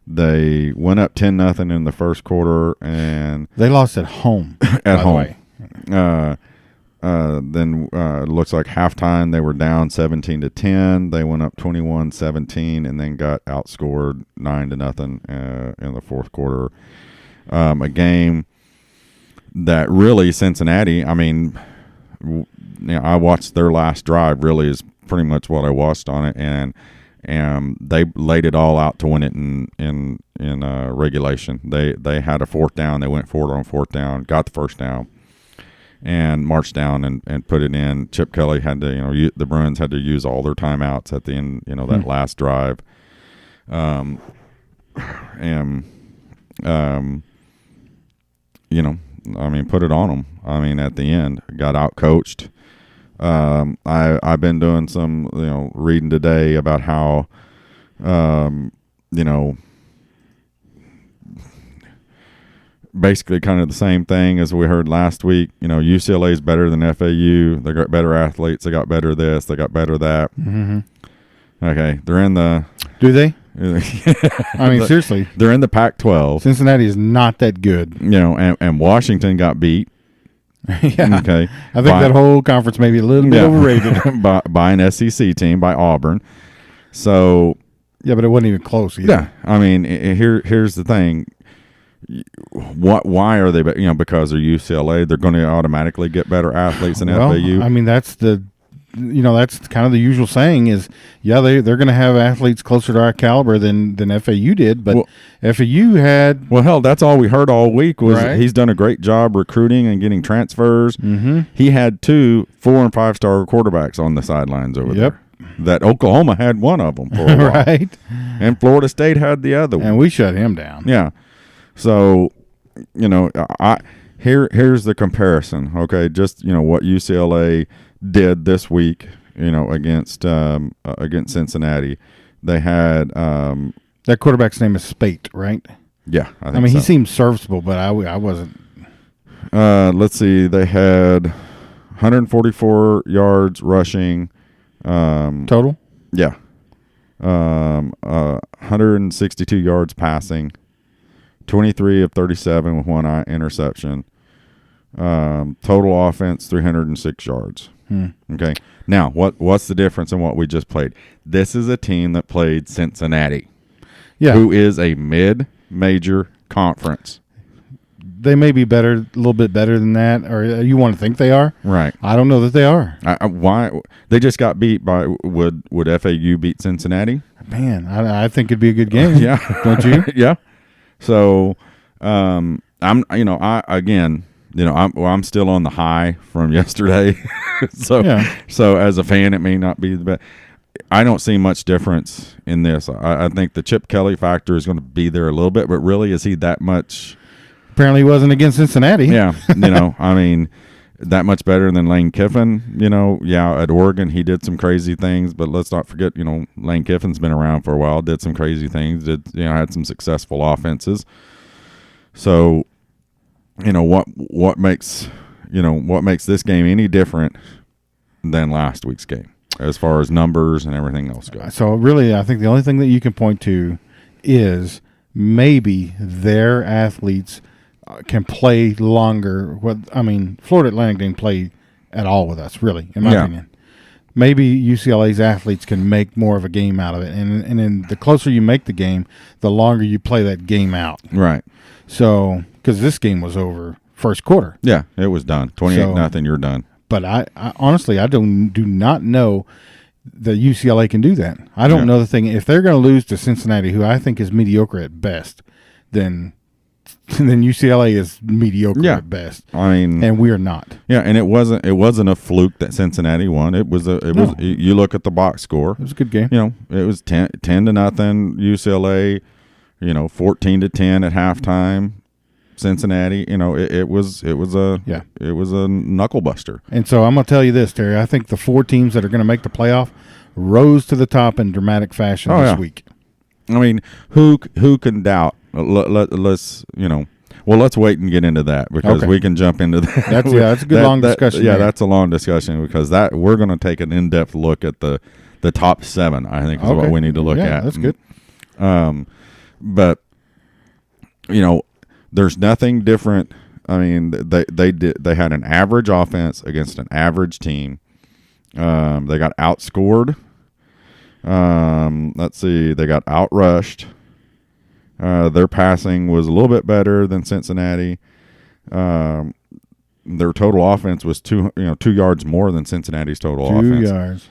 They went up 10-0 in the first quarter, and they lost at home. At home. Then it looks like halftime they were down 17-10. They went up 21-17, and then got outscored 9-0 in the fourth quarter. A game that really Cincinnati. I mean, I watched their last drive. Really is pretty much what I watched on it, and they laid it all out to win it in regulation. They had a fourth down. They went forward on fourth down, got the first down, and marched down and put it in. Chip Kelly had to, the Bruins had to use all their timeouts at the end, that last drive. Put it on them. I mean, at the end, got out coached. I've been doing some, reading today about how, basically kind of the same thing as we heard last week. UCLA is better than FAU. They got better athletes. They got better this. They got better that. Mm-hmm. Okay, they're in the. Do they? I mean, seriously, they're in the Pac-12. Cincinnati is not that good. And Washington got beat. Yeah. Okay. I think that whole conference may be a little bit overrated. by an SEC team, by Auburn. So. Yeah, but it wasn't even close either. Yeah, I mean, here's the thing. Why are they? Because they're UCLA, they're going to automatically get better athletes than FAU. I mean, that's that's kind of the usual saying is, they're going to have athletes closer to our caliber than FAU did, but FAU had. Well, hell, that's all we heard all week was right? He's done a great job recruiting and getting transfers. Mm-hmm. He had 2 4- and 5-star quarterbacks on the sidelines over there. That Oklahoma had one of them for a while. Right. And Florida State had the other one. And we shut him down. Yeah. So, here's the comparison, okay? Just, what UCLA did this week, against Cincinnati. They had that quarterback's name is Spate, right? Yeah, I mean, so. He seemed serviceable, but I wasn't. Let's see. They had 144 yards rushing. Total? Yeah. 162 yards passing. 23 of 37 with 1 interception. Total offense 306 yards. Okay. Now, what's the difference in what we just played? This is a team that played Cincinnati. Yeah. Who is a mid-major conference. They may be better, a little bit better than that, or you want to think they are. Right. I don't know that they are. Why they just got beat by? Would FAU beat Cincinnati? Man, I think it'd be a good game. Yeah, don't you? Yeah. So, I'm still on the high from yesterday. So as a fan, it may not be the best. I don't see much difference in this. I think the Chip Kelly factor is going to be there a little bit, but really, is he that much? Apparently, he wasn't against Cincinnati. Yeah, I mean, that much better than Lane Kiffin. At Oregon, he did some crazy things, but let's not forget, Lane Kiffin's been around for a while, did some crazy things, had some successful offenses. So, what makes this game any different than last week's game as far as numbers and everything else goes? So, really, I think the only thing that you can point to is maybe their athletes can play longer. Florida Atlantic didn't play at all with us, really, in my opinion. Maybe UCLA's athletes can make more of a game out of it. And then the closer you make the game, the longer you play that game out. Right. So, because this game was over first quarter. Yeah, it was done. 28-0, you're done. But I honestly, I do not know that UCLA can do that. I don't know the thing. If they're going to lose to Cincinnati, who I think is mediocre at best, then UCLA is mediocre at best. And we're not. Yeah, and it wasn't a fluke that Cincinnati won. It was you look at the box score. It was a good game. It was 10-0 UCLA, 14-10 at halftime. Cincinnati, it was a knuckle buster. And so I'm going to tell you this, Terry. I think the 4 teams that are going to make the playoff rose to the top in dramatic fashion this week. I mean, who can doubt? Let's wait and get into that because we can jump into that. That's a good long discussion. Yeah, that's a long discussion because we're going to take an in-depth look at the top 7. I think is what we need to look at. That's good. But there's nothing different. I mean, they had an average offense against an average team. They got outscored. Let's see, they got outrushed. Their passing was a little bit better than Cincinnati. Their total offense was 2 yards more than Cincinnati's total offense. 2 yards.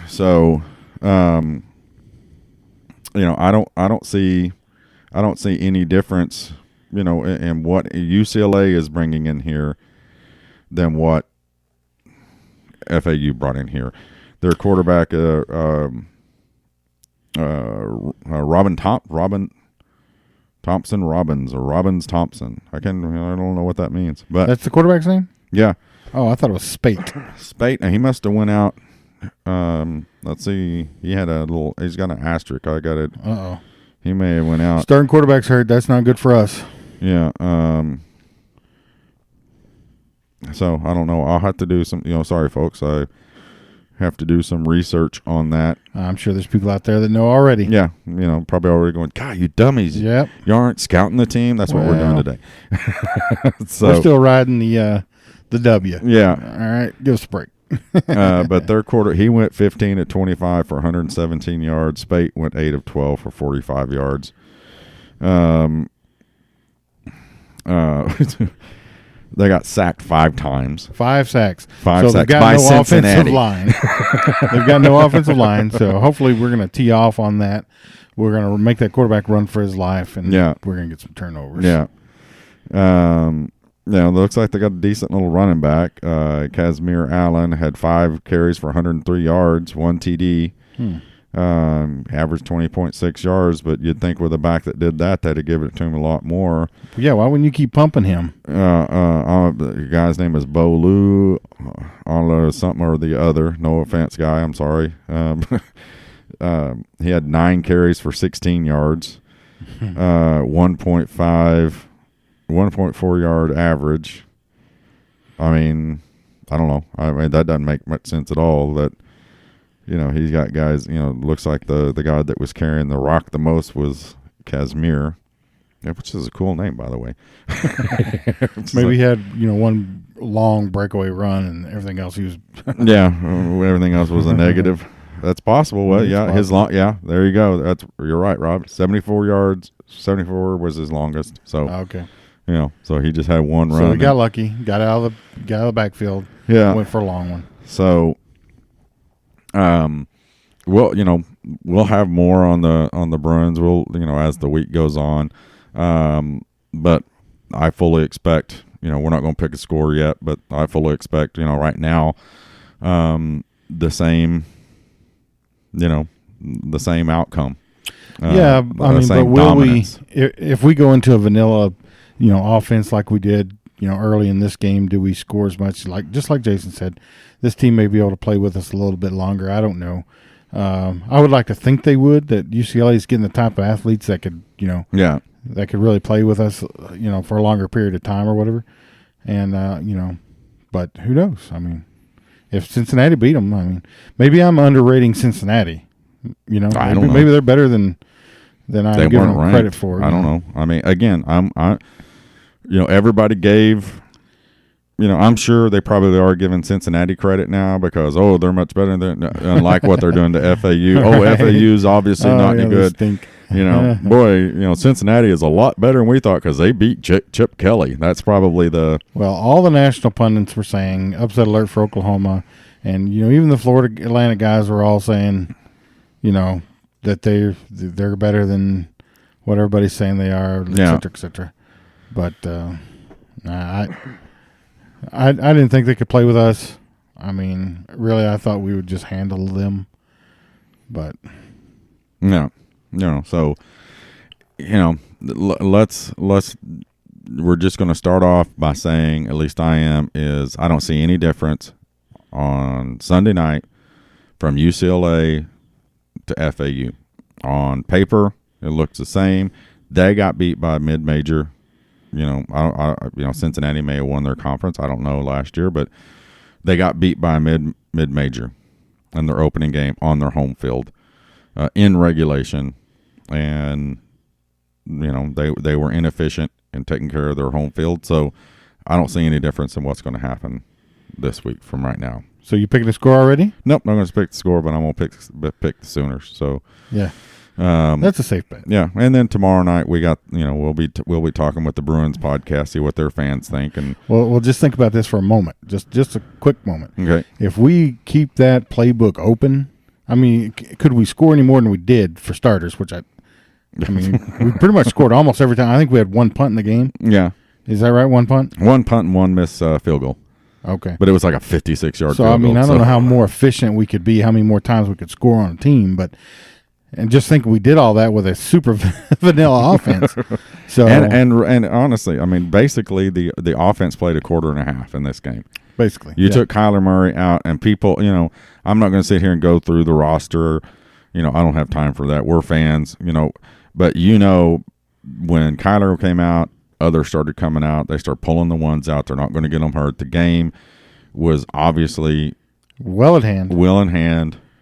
So, I don't see any difference, in what UCLA is bringing in here than what FAU brought in here. Their quarterback, Robin Thompson Robbins or Robbins Thompson. I don't know what that means, but that's the quarterback's name. Yeah. Oh, I thought it was Spate. Spate. He must have went out. Let's see. He had he's got an asterisk. I got it. Uh-oh. He may have went out. Starting quarterback's hurt. That's not good for us. Yeah. So I don't know. I'll have to do some. Sorry, folks. I have to do some research on that. I'm sure there's people out there that know already. Yeah. Probably already going, God, you dummies. Yep. You aren't scouting the team. That's what we're doing today. So we're still riding the W. Yeah. All right. Give us a break. But third quarter, he went 15 of 25 for 117 yards. Spate went 8 of 12 for 45 yards. They got sacked 5 times. 5 sacks. 5 so sacks they've got by no Cincinnati. Offensive line. They've got no offensive line. So hopefully we're going to tee off on that. We're going to make that quarterback run for his life, and we're going to get some turnovers. Yeah. It looks like they got a decent little running back. Casimir Allen had 5 carries for 103 yards, 1 TD. Averaged 20.6 yards, but you'd think with a back that did that, they'd have given it to him a lot more. Yeah, why wouldn't you keep pumping him? The guy's name is Bo Lu, something or the other. No offense, guy. I'm sorry. He had 9 carries for 16 yards, 1.4 yard average. I mean, I don't know. I mean, that doesn't make much sense at all. That he's got guys. Looks like the guy that was carrying the rock the most was Casimir, which is a cool name, by the way. Maybe he had one long breakaway run and everything else he was. Everything else was a negative. That's possible. Well, his long. Yeah, there you go. You're right, Rob. 74 yards. 74 was his longest. So okay. So he just had one run. So he got lucky. Got out of the backfield. Yeah. Went for a long one. So, we'll have more on the Bruins. We'll as the week goes on. But I fully expect we're not going to pick a score yet, but I fully expect right now, the same. The same outcome. I mean, but will dominance. If we go into a vanilla, offense like we did, early in this game, do we score as much? Just like Jason said, this team may be able to play with us a little bit longer. I don't know. I would like to think they would. That UCLA is getting the type of athletes that could, that could really play with us, for a longer period of time or whatever. And but who knows? I mean. If Cincinnati beat them, I mean, maybe I'm underrating Cincinnati. I don't know. Maybe they're better than I'm giving them credit for. I don't know. I mean, again, everybody gave. I'm sure they probably are giving Cincinnati credit now because they're much better than unlike what they're doing to FAU. Right. FAU's obviously not any good. Stink. Cincinnati is a lot better than we thought because they beat Chip Kelly. That's probably all the national pundits were saying upset alert for Oklahoma, and even the Florida Atlantic guys were all saying, that they're better than what everybody's saying they are, et cetera, et cetera. But I didn't think they could play with us. I mean, really, I thought we would just handle them, but no. So, let's. We're just going to start off by saying, at least I don't see any difference on Sunday night from UCLA to FAU. On paper, it looks the same. They got beat by a mid-major. Cincinnati may have won their conference. I don't know last year, but they got beat by a mid-major in their opening game on their home field in regulation. And they were inefficient in taking care of their home field, so I don't see any difference in what's going to happen this week from right now. So you picking the score already? Nope, not going to pick the score, but I'm going to pick the Sooners. So that's a safe bet. Yeah, and then tomorrow night we got we'll be talking with the Bruins podcast, see what their fans think, and we'll just think about this for a moment, just a quick moment. Okay, if we keep that playbook open, I mean, could we score any more than we did for starters? Which I mean, we pretty much scored almost every time. I think we had one punt in the game. Yeah. Is that right? One punt? One punt and one miss field goal. Okay. But it was like a 56-yard field goal. So, I mean, I don't know how more efficient we could be, how many more times we could score on a team, and just think we did all that with a super vanilla offense. So and honestly, I mean, basically the offense played a quarter and a half in this game. Basically. You took Kyler Murray out, and people, I'm not going to sit here and go through the roster. I don't have time for that. We're fans, but when Kyler came out, others started coming out. They start pulling the ones out. They're not going to get them hurt. The game was obviously well in hand.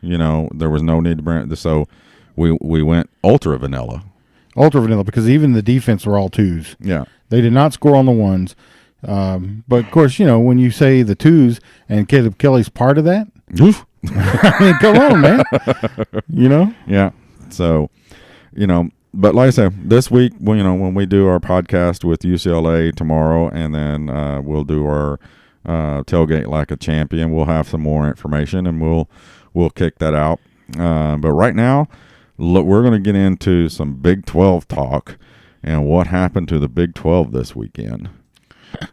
There was no need to bring it. So we went ultra vanilla. Ultra vanilla, because even the defense were all twos. Yeah. They did not score on the ones. But, of course, when you say the twos and Caleb Kelly's part of that, I mean, come on, man. Yeah. So, but like I said, this week, when we do our podcast with UCLA tomorrow, and then we'll do our tailgate like a champion, we'll have some more information, and we'll kick that out. But right now, look, we're going to get into some Big 12 talk and what happened to the Big 12 this weekend.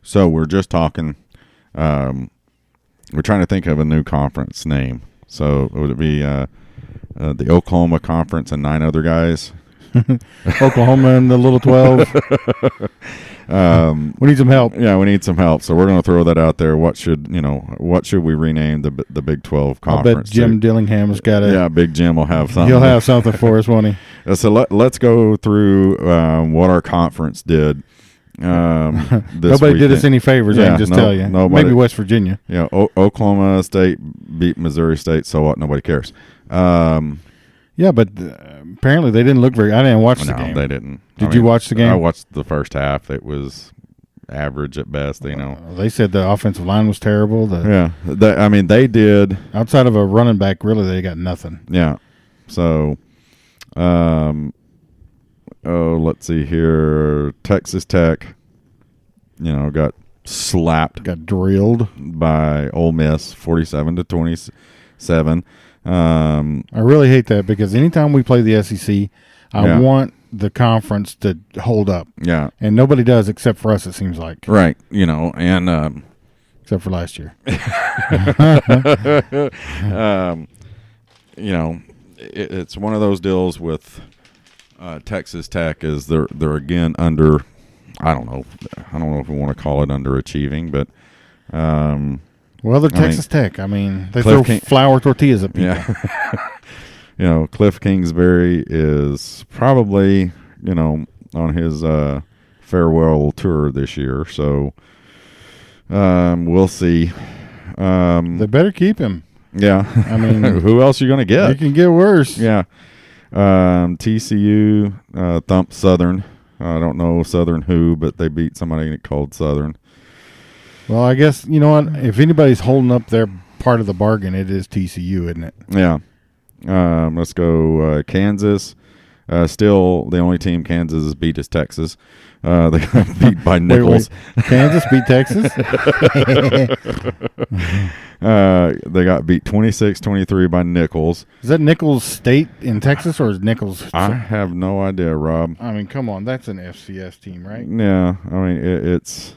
So we're just talking. We're trying to think of a new conference name. So would it be the Oklahoma Conference and 9 other guys? Oklahoma and the Little 12. We need some help. Yeah, we need some help. So we're going to throw that out there. What should we rename the Big 12 conference? I bet Jim Dillingham's got it. Yeah, Big Jim will have something. He'll have something for us, won't he? So let's go through what our conference did. Nobody did us any favors. I can just tell you. Nobody, maybe West Virginia. Yeah, Oklahoma State beat Missouri State. So what? Nobody cares. Yeah, but apparently they didn't look very. I didn't watch the game. No, they didn't. Did you watch the game? I watched the first half. It was average at best. They said the offensive line was terrible. They did. Outside of a running back, really, they got nothing. Yeah. So, let's see here. Texas Tech, got slapped. Got drilled by Ole Miss, 47-27. I really hate that, because anytime we play the SEC, I want the conference to hold up. Yeah. And nobody does except for us, it seems like. Right. And except for last year. It's one of those deals with Texas Tech is they're again under, I don't know if we want to call it underachieving, but well, they're Texas Tech. I mean, they throw flour tortillas at people. Yeah. Cliff Kingsbury is probably, on his farewell tour this year. So we'll see. They better keep him. Yeah. I mean, who else are you going to get? You can get worse. Yeah. TCU thumped Southern. I don't know Southern who, but they beat somebody called Southern. Well, I guess, you know what? If anybody's holding up their part of the bargain, it is TCU, isn't it? Yeah. Let's go Kansas. Still, the only team Kansas has beat is Texas. They got beat by Nichols. Wait. Kansas beat Texas? They got beat 26-23 by Nichols. Is that Nichols State in Texas, or is Nichols? I have no idea, Rob. I mean, come on. That's an FCS team, right? Yeah. I mean, it's...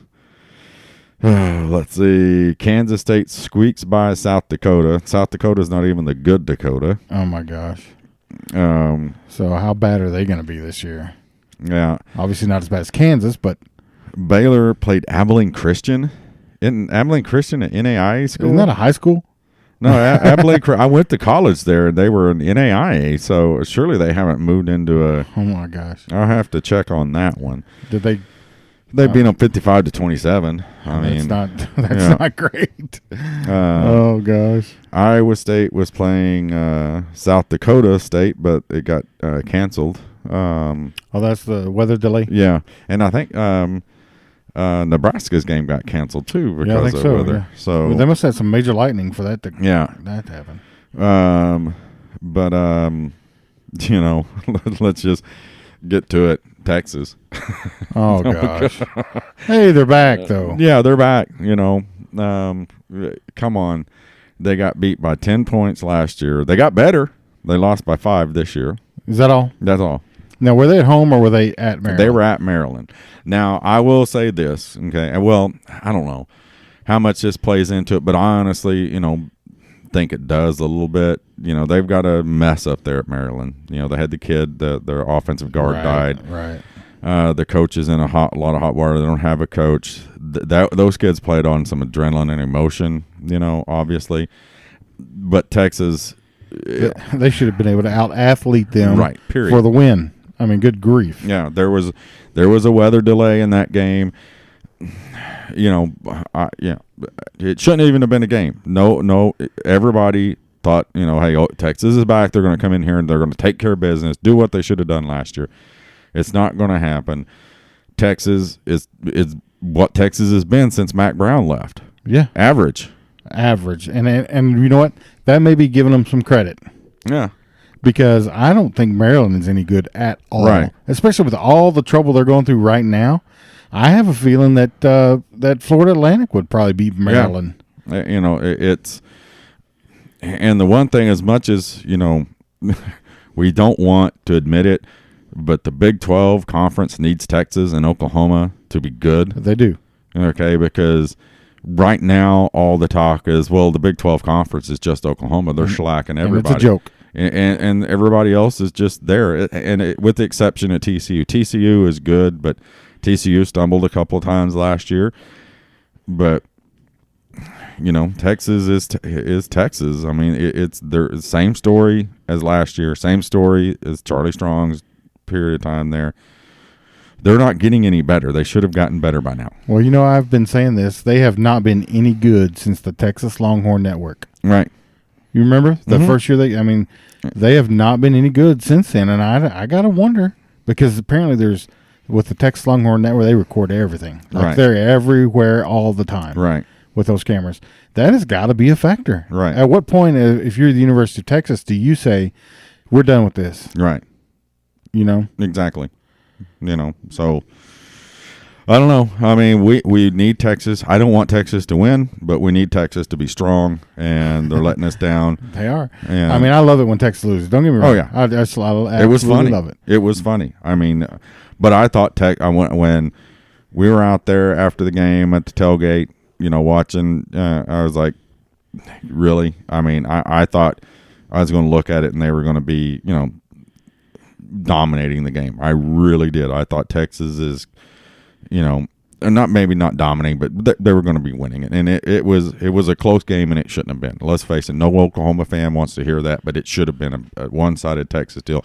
let's see. Kansas State squeaks by South Dakota. South Dakota's not even the good Dakota. Oh, my gosh. So how bad are they going to be this year? Yeah. Obviously not as bad as Kansas, but... Baylor played Abilene Christian. Isn't Abilene Christian an NAIA school? Isn't that a high school? No, Abilene. I went to college there, and they were an NAIA, so surely they haven't moved into a... Oh, my gosh. I'll have to check on that one. Did they... They beat them 55-27. That's not great. Oh gosh! Iowa State was playing South Dakota State, but it got canceled. That's the weather delay. Yeah, and I think Nebraska's game got canceled too because of weather. Yeah. So they must have some major lightning for that to happen. Let's just get to it. Texas. Oh gosh. Hey, they're back though. Yeah, they're back. Come on. They got beat by 10 points last year. They got better. They lost by 5 this year. Is that all? That's all. Now, were they at home or were they at Maryland? They were at Maryland. Now, I will say this. Okay. Well, I don't know how much this plays into it, but I honestly, think it does a little bit. They've got a mess up there at Maryland. They had the kid, their offensive guard died. Right. The coach is in a lot of hot water. They don't have a coach. Those kids played on some adrenaline and emotion, obviously. But Texas, they should have been able to out-athlete them right, period. for the win. I mean, good grief. Yeah, there was a weather delay in that game. It shouldn't even have been a game. No, everybody thought, hey, Texas is back. They're going to come in here and they're going to take care of business, do what they should have done last year. It's not going to happen. Texas is what Texas has been since Mac Brown left. Yeah. Average. And you know what? That may be giving them some credit. Yeah. Because I don't think Maryland is any good at all. Right. Especially with all the trouble they're going through right now. I have a feeling that that Florida Atlantic would probably beat Maryland. Yeah. It's – and the one thing, as much as, we don't want to admit it, but the Big 12 conference needs Texas and Oklahoma to be good. They do. Okay, because right now all the talk is, well, the Big 12 conference is just Oklahoma. They're shellacking everybody. And it's a joke. And everybody else is just there, with the exception of TCU. TCU is good, but TCU stumbled a couple of times last year. But Texas is Texas. I mean, it's the same story as last year, same story as Charlie Strong's period of time there. They're not getting any better. They should have gotten better by now. Well, I've been saying this. They have not been any good since the Texas Longhorn Network. Right. You remember the first year they have not been any good since then, and I gotta wonder, because apparently with the Texas Longhorn Network, they record everything. Right. They're everywhere all the time. Right. With those cameras. That has got to be a factor. Right. At what point, if you're the University of Texas, do you say, we're done with this? Right. Exactly. So I don't know. I mean, we need Texas. I don't want Texas to win, but we need Texas to be strong, and they're letting us down. They are. And I mean, I love it when Texas loses. Don't get me wrong. Oh, yeah. I absolutely it was funny. love it. It was funny. I mean, but I thought when we were out there after the game at the tailgate, watching, I was like, really? I mean, I thought I was going to look at it and they were going to be, dominating the game. I really did. I thought Texas is, not dominating, but they were going to be winning it. And it was a close game, and it shouldn't have been. Let's face it. No Oklahoma fan wants to hear that, but it should have been a one-sided Texas deal.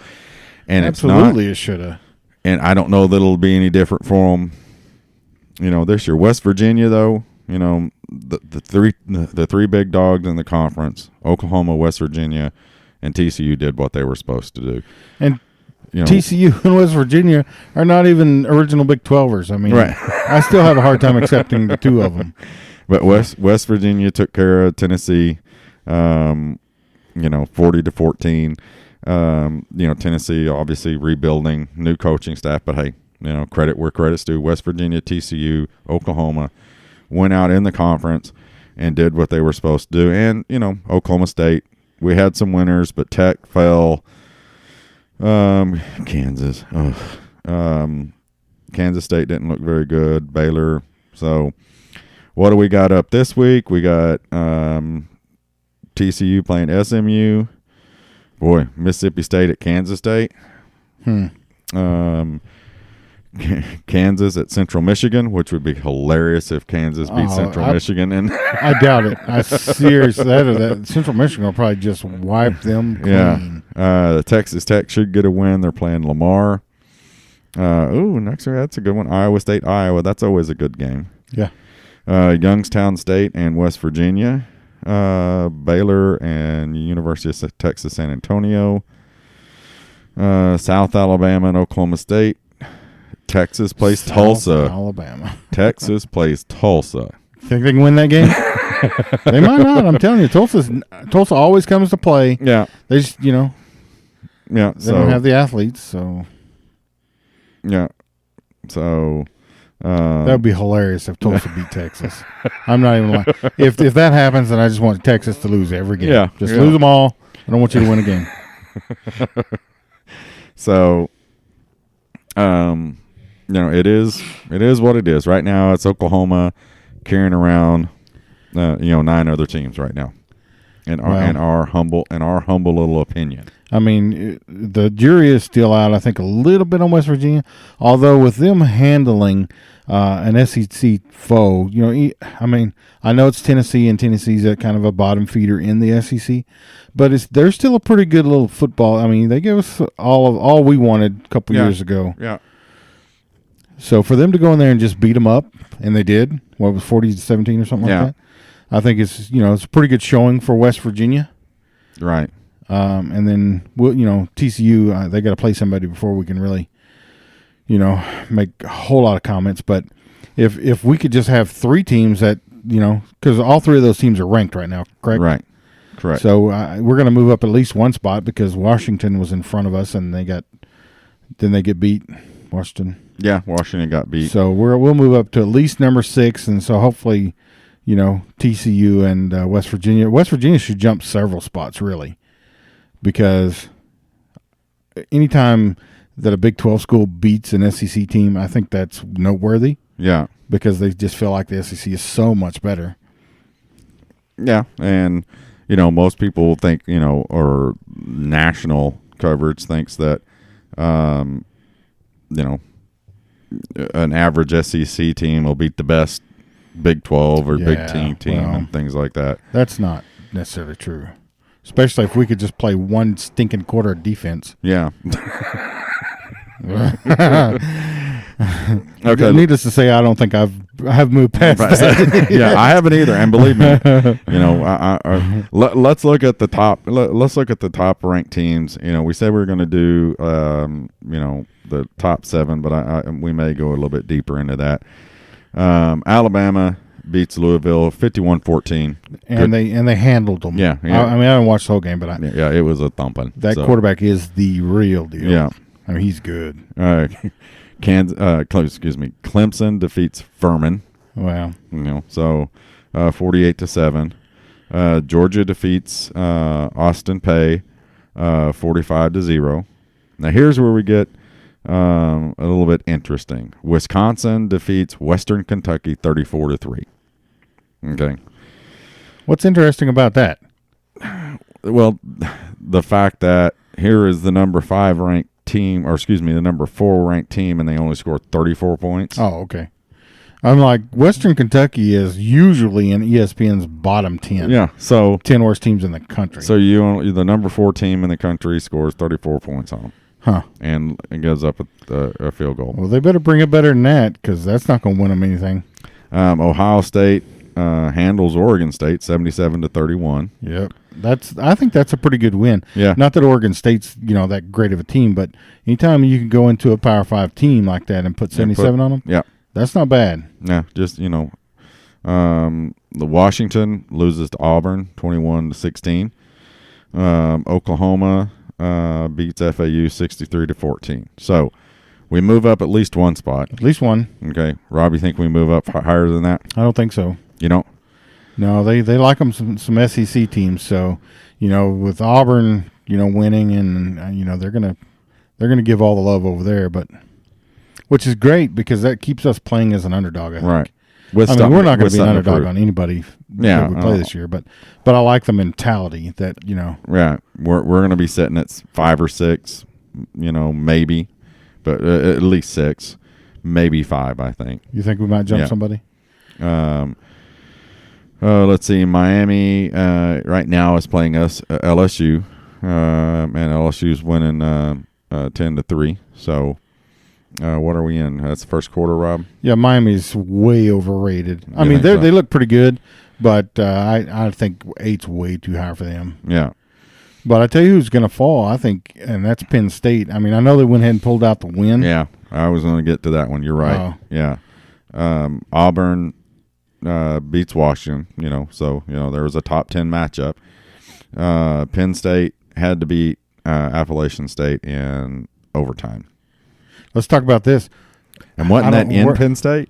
And absolutely, it should have. And I don't know that it'll be any different for them. This year, West Virginia, though, the three big dogs in the conference, Oklahoma, West Virginia, and TCU did what they were supposed to do. And TCU and West Virginia are not even original Big 12ers. I mean, right. I still have a hard time accepting the two of them. But West Virginia took care of Tennessee, 40-14. Tennessee obviously rebuilding, new coaching staff, but hey, credit where credit's due. West Virginia, TCU, Oklahoma went out in the conference and did what they were supposed to do. And, Oklahoma State, we had some winners, but Tech fell. Kansas. Kansas State didn't look very good. Baylor. So what do we got up this week? We got TCU playing SMU. Boy, Mississippi State at Kansas State. Kansas at Central Michigan, which would be hilarious if Kansas beat Central Michigan. And I doubt it. I seriously, that Central Michigan will probably just wipe them clean. Yeah. Texas Tech should get a win. They're playing Lamar. Next week, that's a good one. Iowa State, Iowa. That's always a good game. Yeah. Youngstown State and West Virginia. Baylor and University of Texas San Antonio. South Alabama and Oklahoma State. Texas plays Tulsa. Alabama. Texas plays Tulsa. Think they can win that game? They might not. I'm telling you, Tulsa always comes to play. Yeah. They just, Yeah. They don't have the athletes, so. Yeah. So. That would be hilarious if Tulsa beat Texas. I'm not even lying. If that happens, then I just want Texas to lose every game. Yeah. Just lose them all. I don't want you to win a game. So, it is what it is. Right now, it's Oklahoma carrying around, 9 other teams right now. in our humble little opinion. I mean, the jury is still out, I think, a little bit on West Virginia. Although with them handling an SEC foe, I mean, I know it's Tennessee, and Tennessee's a kind of a bottom feeder in the SEC, but they're still a pretty good little football. I mean, they gave us all we wanted a couple years ago. Yeah. So for them to go in there and just beat them up, and they did, what was 40-17 or something like that? I think it's a pretty good showing for West Virginia. Right. And then TCU, they got to play somebody before we can really, make a whole lot of comments. But if we could just have three teams that because all three of those teams are ranked right now, correct? Right. Correct. So we're going to move up at least one spot because Washington was in front of us, and they get beat. Washington. Yeah, Washington got beat. So we'll move up to at least number 6, and so hopefully, TCU and West Virginia. West Virginia should jump several spots really, because anytime that a Big 12 school beats an SEC team, I think that's noteworthy. Yeah, because they just feel like the SEC is so much better. Yeah, and most people think or national coverage thinks that an average SEC team will beat the best Big 12 or Big 10 team and things like that. That's not necessarily true, especially if we could just play one stinking quarter of defense. Yeah. Okay. Needless to say, I don't think I have moved past that. Yeah, I haven't either. And believe me, let's look at the top. Let's look at the top ranked teams. We said we were going to do, the top 7, but we may go a little bit deeper into that. Alabama beats Louisville 51-14, and they handled them. Yeah. I haven't watched the whole game, but it was a thumping. That quarterback is the real deal. Yeah, I mean, he's good. Clemson defeats Furman. Wow. So 48-7. Georgia defeats Austin Peay 45-0. Now here's where we get a little bit interesting. Wisconsin defeats Western Kentucky 34-3. Okay. What's interesting about that? Well, the fact that here is the number 5 ranked team, the number 4 ranked team, and they only scored 34 points. Oh, okay. I'm like, Western Kentucky is usually in ESPN's bottom 10. Yeah, so 10 worst teams in the country. So the number 4 team in the country scores 34 points on them. Huh. And it gives up a field goal. Well, they better bring it better than that, because that's not going to win them anything. Ohio State handles Oregon State 77-31. Yep. I think that's a pretty good win. Yeah. Not that Oregon State's that great of a team, but anytime you can go into a Power 5 team like that and put 77 on them, yeah, that's not bad. Yeah, just the Washington loses to Auburn 21-16. Oklahoma beats FAU 63-14. So we move up at least one spot. At least one. Okay, Rob, you think we move up higher than that? I don't think so. You don't? No, they like them some SEC teams. So, with Auburn, winning, and they're gonna give all the love over there, but which is great because that keeps us playing as an underdog. I think. Right. We're not going to be an underdog on anybody that we play this year, but I like the mentality that Right. We're going to be sitting at 5 or 6, maybe, but at least 6, maybe 5. I think. You think we might jump somebody? Let's see. Miami right now is playing us LSU, and LSU's winning 10-3. So, what are we in? That's the first quarter, Rob. Yeah, Miami's way overrated. I mean, they look pretty good, but I think 8's way too high for them. Yeah. But I tell you who's going to fall, I think, and that's Penn State. I mean, I know they went ahead and pulled out the win. Yeah, I was going to get to that one. You're right. Yeah. Auburn beats Washington, so, there was a top 10 matchup. Penn State had to beat Appalachian State in overtime. Let's talk about this. And wasn't that in Penn State?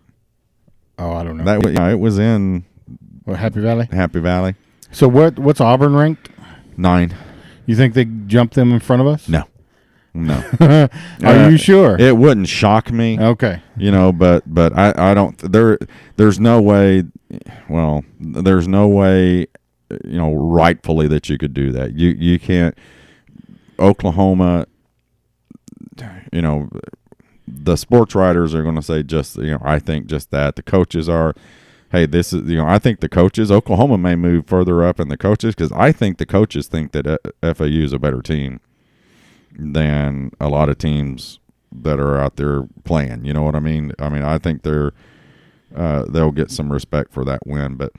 Oh, I don't know. It was in Happy Valley? Happy Valley. So what's Auburn ranked? 9. You think they jumped them in front of us? No. Are you sure? It wouldn't shock me. Okay. But I don't. There's no way. Well, there's no way rightfully that you could do that. You can't. Oklahoma, the sports writers are going to say just, I think just that. The coaches are, hey, this is, I think the coaches, Oklahoma may move further up in the coaches because I think the coaches think that FAU is a better team than a lot of teams that are out there playing. You know what I mean? I think they'll get some respect for that win, but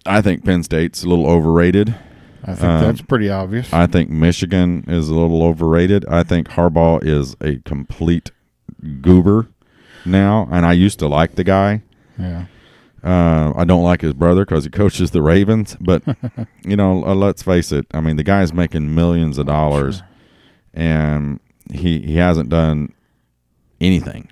I think Penn State's a little overrated. I think that's pretty obvious. I think Michigan is a little overrated. I think Harbaugh is a complete goober now, and I used to like the guy. Yeah. I don't like his brother because he coaches the Ravens, but let's face it. I mean, the guy's making millions of dollars, sure. And he hasn't done anything.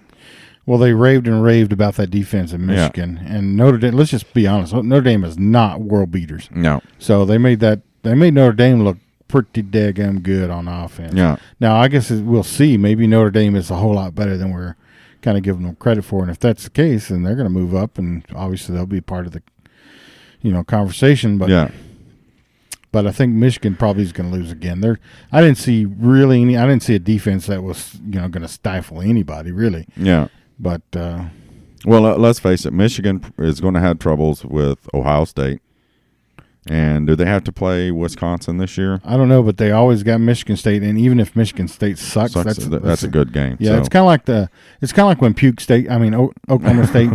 Well, they raved and raved about that defense in Michigan, and Notre Dame. Let's just be honest. Notre Dame is not world beaters. No. So they made Notre Dame look pretty daggum good on offense. Yeah. Now I guess we'll see. Maybe Notre Dame is a whole lot better than we're kind of giving them credit for, and if that's the case, then they're going to move up, and obviously they'll be part of the, conversation. But yeah. But I think Michigan probably is going to lose again. I didn't see a defense that was going to stifle anybody really. Yeah. But let's face it, Michigan is going to have troubles with Ohio State. And do they have to play Wisconsin this year? I don't know, but they always got Michigan State, and even if Michigan State sucks that's a good game. Yeah, so. it's kind of like when Oklahoma State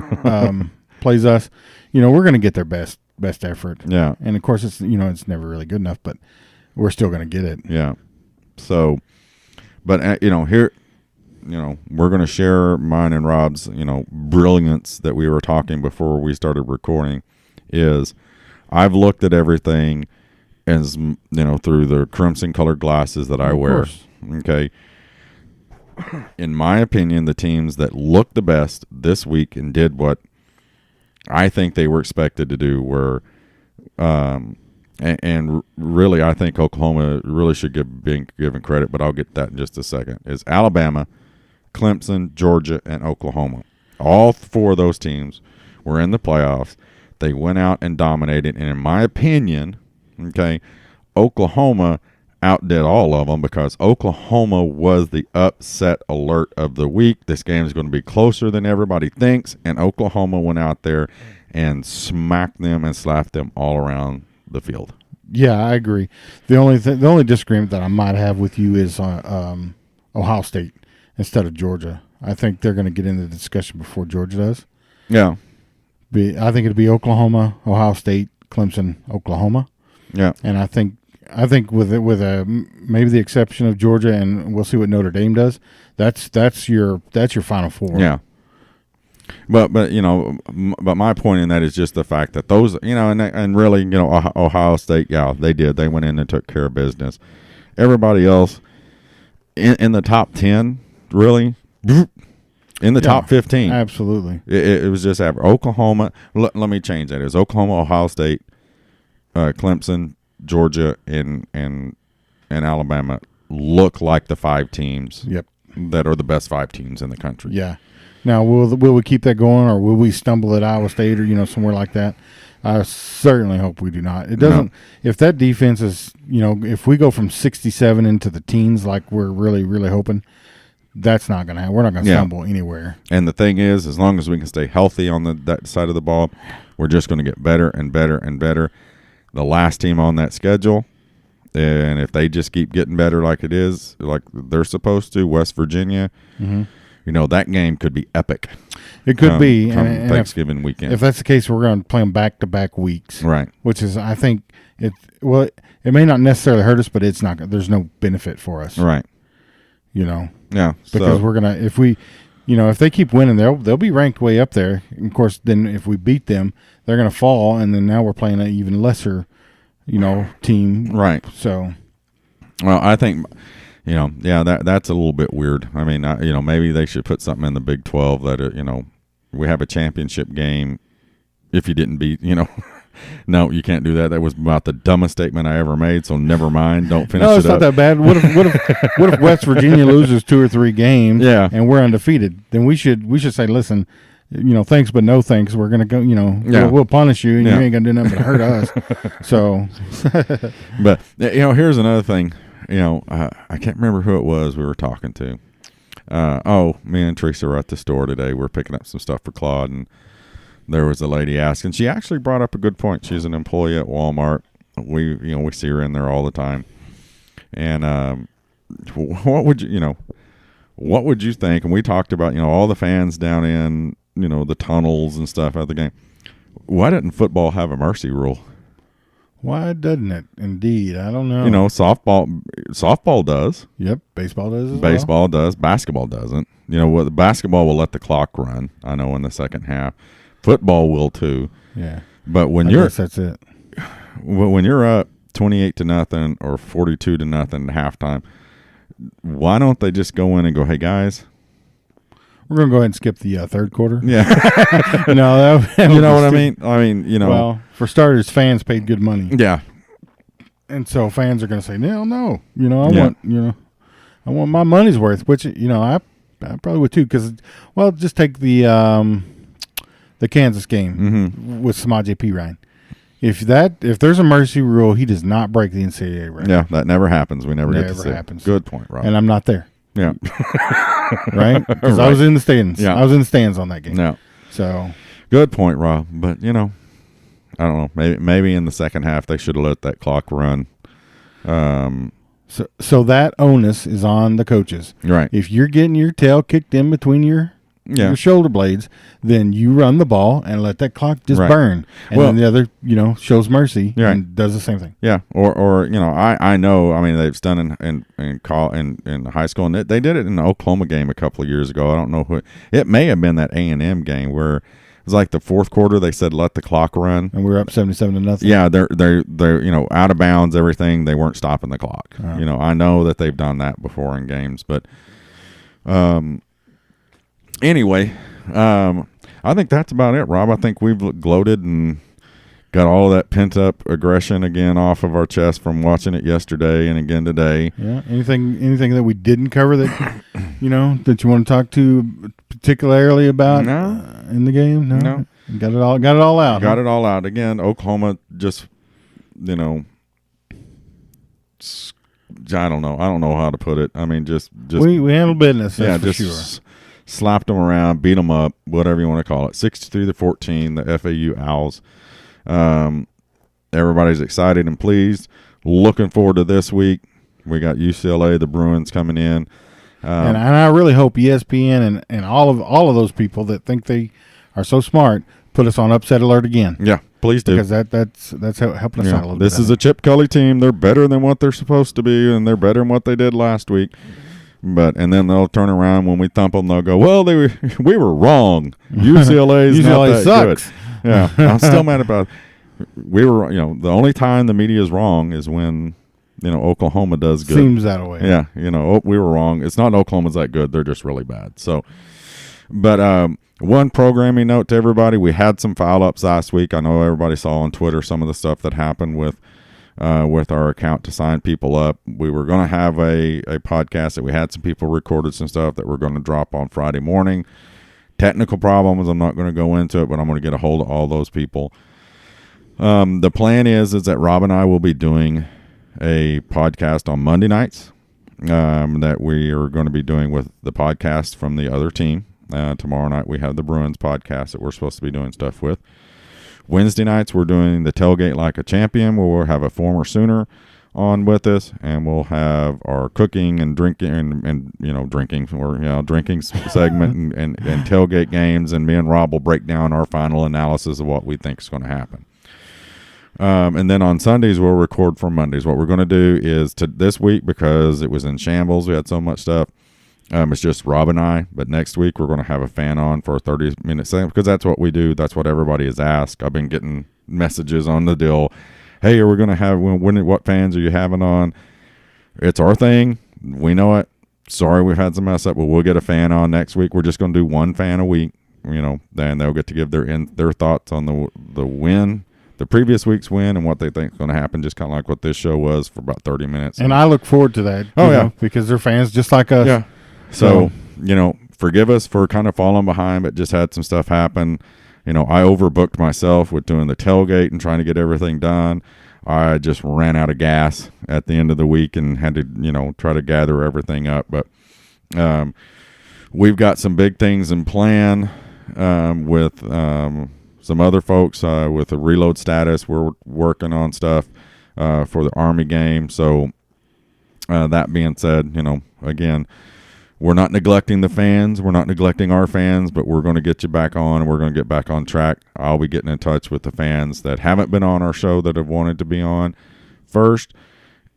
plays us. We're going to get their best effort. Yeah, and of course it's never really good enough, but we're still going to get it. Yeah. So, but here. We're going to share mine and Rob's, brilliance that we were talking before we started recording is I've looked at everything as, through the crimson colored glasses that I wear. Course. Okay. In my opinion, the teams that looked the best this week and did what I think they were expected to do were, and really I think Oklahoma really should be given credit, but I'll get that in just a second, is Alabama, Clemson, Georgia, and Oklahoma. All four of those teams were in the playoffs. They went out and dominated, and in my opinion, Oklahoma outdid all of them because Oklahoma was the upset alert of the week. This game is going to be closer than everybody thinks, and Oklahoma went out there and smacked them and slapped them all around the field. Yeah, I agree. The only disagreement that I might have with you is Ohio State instead of Georgia. I think they're going to get into the discussion before Georgia does. Yeah. I think it'll be Oklahoma, Ohio State, Clemson, Oklahoma. Yeah. And I think with maybe the exception of Georgia, and we'll see what Notre Dame does. That's your Final Four. Yeah. But my point in that is just the fact that those and really Ohio State, yeah, they did. They went in and took care of business. Everybody else in the top 10, really, in the top 15, absolutely. It was just average. Oklahoma. Let me change that. It was Oklahoma, Ohio State, Clemson, Georgia, and Alabama look like the five teams. Yep. That are the best five teams in the country. Yeah. Now, will we keep that going, or will we stumble at Iowa State or somewhere like that? I certainly hope we do not. It doesn't. No. If that defense is, if we go from 67 into the teens like we're really, really hoping, that's not going to happen. We're not going to stumble anywhere. And the thing is, as long as we can stay healthy on that side of the ball, we're just going to get better and better and better. The last team on that schedule, and if they just keep getting better like it is, like they're supposed to, West Virginia. Mm-hmm. That game could be epic. It could be. And Thanksgiving weekend. If that's the case, we're going to play them back-to-back weeks. Right. Which is, I think, it may not necessarily hurt us, but it's not. There's no benefit for us. Right. Yeah. Because we're going to, if we, if they keep winning, they'll be ranked way up there. And of course, then if we beat them, they're going to fall, and then now we're playing an even lesser, team. Right. So. Well, I think... that's a little bit weird. I mean, maybe they should put something in the Big 12 that, we have a championship game if you didn't beat, No, you can't do that. That was about the dumbest statement I ever made. So never mind. Don't finish No, it it's up. not that bad. What if West Virginia loses 2 or 3 games? Yeah. And we're undefeated? Then we should say, listen, thanks but no thanks. We're gonna go. Yeah. We'll punish you, and Yeah. you ain't gonna do nothing but hurt us. So, But here's another thing. I can't remember who it was we were talking to. Me and Teresa were at the store today. We're picking up some stuff for Claude, and there was a lady asking. She actually brought up a good point. She's an employee at Walmart. We see her in there all the time. And what would you think? And we talked about all the fans down in the tunnels and stuff at the game. Why didn't football have a mercy rule? why doesn't it? Indeed, I don't know. Softball does. Yep, baseball does as Baseball does. Basketball doesn't. Basketball will let the clock run. I know in the second half. Football will too. Yeah, But I guess that's it. when you're up 28-0 or 42-0 at halftime, why don't they just go in and go, hey guys, we're gonna go ahead and skip the third quarter. yeah, No, that you know what I mean? Well, for starters, fans paid good money, Yeah, and so fans are gonna say, no. I want my money's worth. Which I probably would too. Because just take the Kansas game with Samaje Perine. If there's a mercy rule, he does not break the NCAA record. yeah, that never happens. We never get to see it. happens. Good point, Rob. And I'm not there. Yeah, Right? Because Right. I was in the stands. Yeah. I was in the stands on that game. no, So good point, Rob. But I don't know. Maybe in the second half they should have let that clock run. so that onus is on the coaches. Right. If you're getting your tail kicked in between your shoulder blades, then you run the ball and let that clock just Right. burn. And Well- then the other, shows mercy Right. and does the same thing. Yeah, or I know. I mean, they've done in high school, and they did it in the Oklahoma game a couple of years ago. I don't know who it may have been, that A&M game where it was like the fourth quarter. They said let the clock run. And we're up 77-0. Yeah, they're out of bounds. Everything, they weren't stopping the clock. Uh-huh. I know that they've done that before in games, but anyway, I think that's about it, Rob. I think we've gloated and got all that pent up aggression again off of our chest from watching it yesterday and again today. Yeah. Anything that we didn't cover that that you want to talk to particularly about in the game? No. Got it all out. Got it all out. Again, Oklahoma just I don't know how to put it. I mean, just we handled business. That's for just sure. slapped them around, beat them up, whatever you want to call it. 63-14, the FAU Owls. Everybody's excited and pleased. Looking forward to this week. We got UCLA, the Bruins coming in. And I really hope ESPN and all of those people that think they are so smart put us on upset alert again. Yeah, please do. Because that's helping us out a little bit. This is a Chip Kelly team. They're better than what they're supposed to be, and they're better than what they did last week. And then they'll turn around when we thump them. They'll go, well, we were wrong. UCLA's not that sucks. good. Yeah, I'm still mad about it. We were, the only time the media is wrong is when, Oklahoma does good. Seems that way. Yeah, we were wrong. It's not Oklahoma's that good. They're just really bad. So, but one programming note to everybody. We had some foul ups last week. I know everybody saw on Twitter some of the stuff that happened with our account to sign people up. We were going to have a podcast that we had some people recorded some stuff that we're going to drop on Friday morning. Technical problems. I'm not going to go into it, but I'm going to get a hold of all those people. The plan is that Rob and I will be doing a podcast on Monday nights that we are going to be doing with the podcast from the other team. Tomorrow night we have the Bruins podcast that we're supposed to be doing stuff with. Wednesday nights we're doing the Tailgate Like a Champion, where we'll have a former Sooner on with us, and we'll have our cooking and drinking and drinking segment and tailgate games, and me and Rob will break down our final analysis of what we think is going to happen. And then on Sundays we'll record for Mondays. What we're going to do is this week, because it was in shambles, we had so much stuff. It's just Rob and I, but next week we're going to have a fan on for a 30-minute segment, because that's what we do. That's what everybody has asked. I've been getting messages on the deal. Hey, are we going to have what fans are you having on? It's our thing. We know it. Sorry we've had some mess up, but we'll get a fan on next week. We're just going to do one fan a week. Then they'll get to give their thoughts on the win the previous week's win and what they think is going to happen, just kind of like what this show was for about 30 minutes. And I look forward to that. Oh, yeah. Because they're fans just like us. Yeah. So, forgive us for kind of falling behind, but just had some stuff happen. I overbooked myself with doing the tailgate and trying to get everything done. I just ran out of gas at the end of the week and had to, try to gather everything up. But we've got some big things in plan with some other folks with the reload status. We're working on stuff for the Army game. So that being said, again, we're not neglecting the fans. We're not neglecting our fans, but we're going to get you back on, and we're going to get back on track. I'll be getting in touch with the fans that haven't been on our show that have wanted to be on first.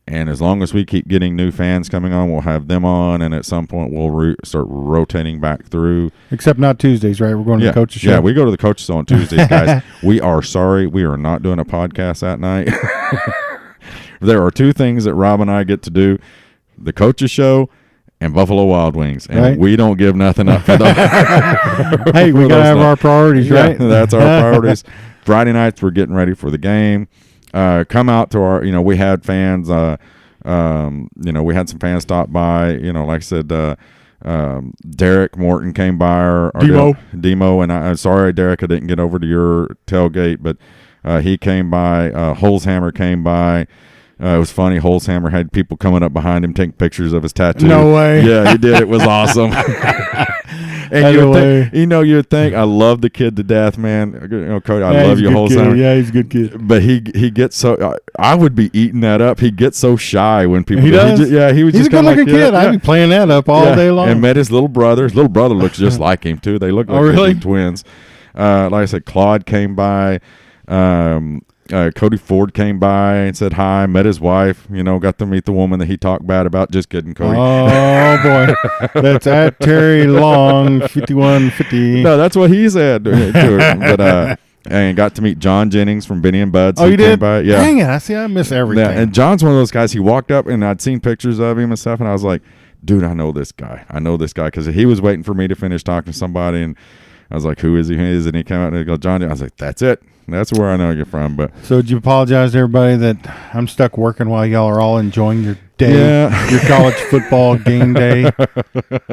And as long as we keep getting new fans coming on, we'll have them on, and at some point we'll start rotating back through. Except not Tuesdays, right? We're going to the coach's show. Yeah, we go to the coach's on Tuesdays, guys. We are sorry. We are not doing a podcast that night. There are two things that Rob and I get to do, the coach's show and Buffalo Wild Wings, and we don't give nothing up for those. Hey, we got to have our priorities, right? That's our priorities. Friday nights, we're getting ready for the game. Come out to our, we had fans, we had some fans stop by, like I said, Derek Morton came by, or Demo, and I'm sorry, Derek, I didn't get over to your tailgate, but he came by. Holzhammer came by. It was funny. Holzhammer had people coming up behind him taking pictures of his tattoo. No way. Yeah, he did. It was awesome. And you'd think, I love the kid to death, man. Cody, I love you, Holzhammer. Yeah, he's a good kid. But he gets so. I would be eating that up. He gets so shy when people. He does. He was. He's just a good-looking kid. I'd be playing that up all day long. And met his little brother. His little brother looks just like him too. They look like really? twins. Like I said, Claude came by. Cody Ford came by and said hi, met his wife, got to meet the woman that he talked bad about. Just kidding, Cody. Oh, boy. That's at Terry Long, 5150. No, that's what he said to her. But, and got to meet John Jennings from Benny and Bud's. Oh, you did? By. Yeah. Dang it. I miss everything. Yeah, and John's one of those guys, he walked up and I'd seen pictures of him and stuff, and I was like, dude, I know this guy. Because he was waiting for me to finish talking to somebody, and I was like, who is he? And he came out and he goes, John. I was like, that's it. That's where I know you're from. But so did you apologize to everybody that I'm stuck working while y'all are all enjoying your day, your college football game day?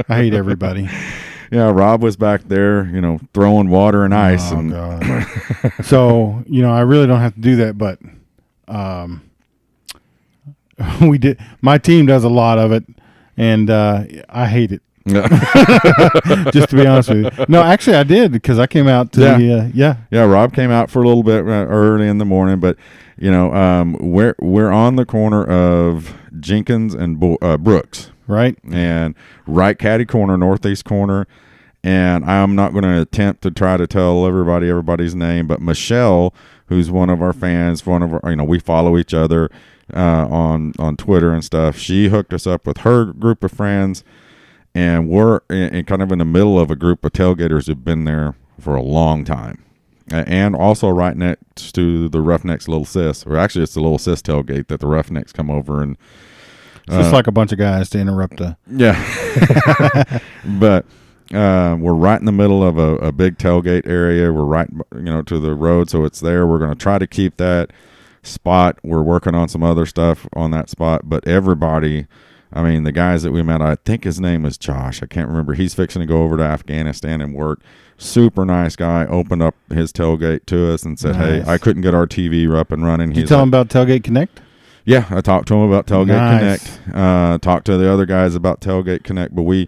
I hate everybody. Yeah, Rob was back there, throwing water and ice. Oh, God. So, I really don't have to do that, but we did. My team does a lot of it, and I hate it. Just to be honest with you. No, actually I did, because I came out to Rob came out for a little bit early in the morning, but we're on the corner of Jenkins and Brooks, right? And right caddy corner, northeast corner. And I'm not going to attempt to try to tell everybody's name, but Michelle, who's one of our fans, we follow each other on Twitter and stuff. She hooked us up with her group of friends. And we're kind of in the middle of a group of tailgaters who've been there for a long time. And also right next to the Roughnecks Little Sis. Or actually, it's the Little Sis tailgate that the Roughnecks come over. And it's just like a bunch of guys to interrupt the... Yeah. But we're right in the middle of a big tailgate area. We're right to the road, so it's there. We're going to try to keep that spot. We're working on some other stuff on that spot. But everybody... the guys that we met, I think his name is Josh. I can't remember. He's fixing to go over to Afghanistan and work. Super nice guy. Opened up his tailgate to us and said, nice. Hey, I couldn't get our TV up and running. Did you tell him about Tailgate Connect? Yeah, I talked to him about Tailgate Connect. Talked to the other guys about Tailgate Connect, but we,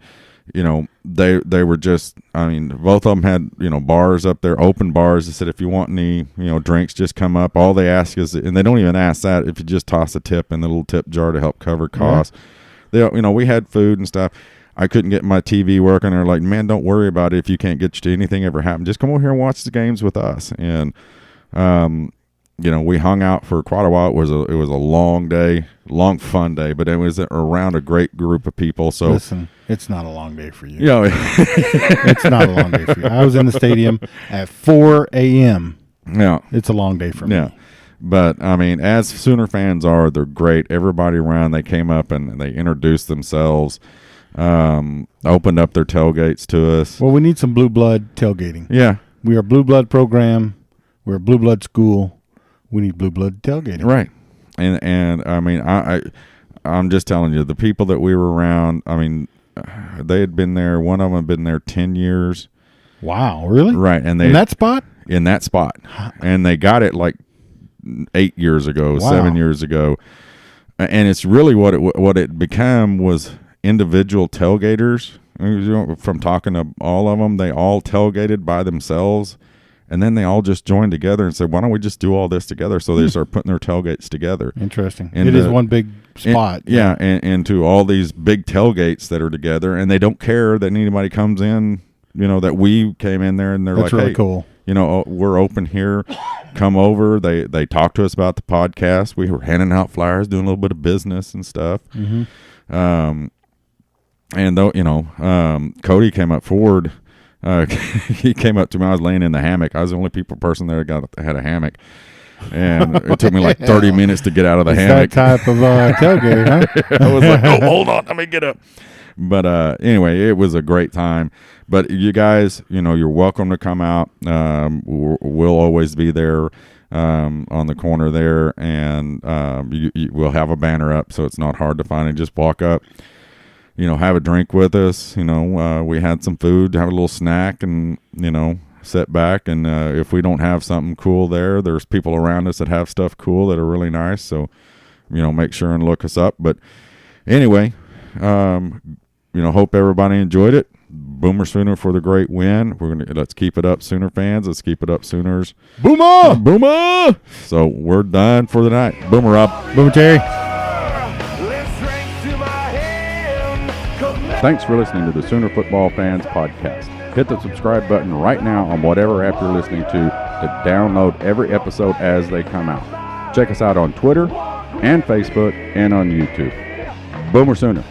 they were just, both of them had, bars up there, open bars. They said, if you want any, drinks, just come up. All they ask is, and they don't even ask that, if you just toss a tip in the little tip jar to help cover costs. Yeah. We had food and stuff. I couldn't get my TV working. They're like, man, don't worry about it if you can't get anything ever happen. Just come over here and watch the games with us. And, we hung out for quite a while. It was a long day, long fun day, but it was around a great group of people. So listen, it's not a long day for you. It's not a long day for you. I was in the stadium at 4 a.m. Yeah. It's a long day for me. Yeah. But, as Sooner fans are, they're great. Everybody around, they came up and they introduced themselves, opened up their tailgates to us. Well, we need some blue blood tailgating. Yeah. We are a blue blood program. We're a blue blood school. We need blue blood tailgating. Right. And I mean, I'm just telling you, the people that we were around, I mean, they had been there. One of them had been there 10 years. Wow, really? Right. And they in that spot? In that spot. And they got it like 8 years ago, Wow. 7 years ago. And it's really what it became was individual tailgaters. From talking to all of them, they all tailgated by themselves. And then they all just joined together and said, why don't we just do all this together? So they start putting their tailgates together. Interesting. And it is one big spot. And to all these big tailgates that are together. And they don't care that anybody comes in, that we came in there and they're That's like, really hey, cool. We're open here. Come over. They talked to us about the podcast. We were handing out flyers, doing a little bit of business and stuff. Mm-hmm. And though, Cody came up forward. He came up to me. I was laying in the hammock. I was the only person there that had a hammock. And it took me like 30 minutes to get out of the hammock. That type of tailgate, huh? I was like, oh, hold on. Let me get up. But anyway, it was a great time. But you guys, you're welcome to come out. We'll always be there on the corner there. And we'll have a banner up, so it's not hard to find it. Just walk up. Have a drink with us. We had some food, have a little snack, and, sit back. And if we don't have something cool there's people around us that have stuff cool that are really nice. So, make sure and look us up. But anyway, hope everybody enjoyed it. Boomer Sooner for the great win. Let's keep it up, Sooner fans. Let's keep it up, Sooners. Boomer! Boomer! So we're done for the night. Boomer up. Boomer Terry. Thanks for listening to the Sooner Football Fans Podcast. Hit the subscribe button right now on whatever app you're listening to download every episode as they come out. Check us out on Twitter and Facebook and on YouTube. Boomer Sooner.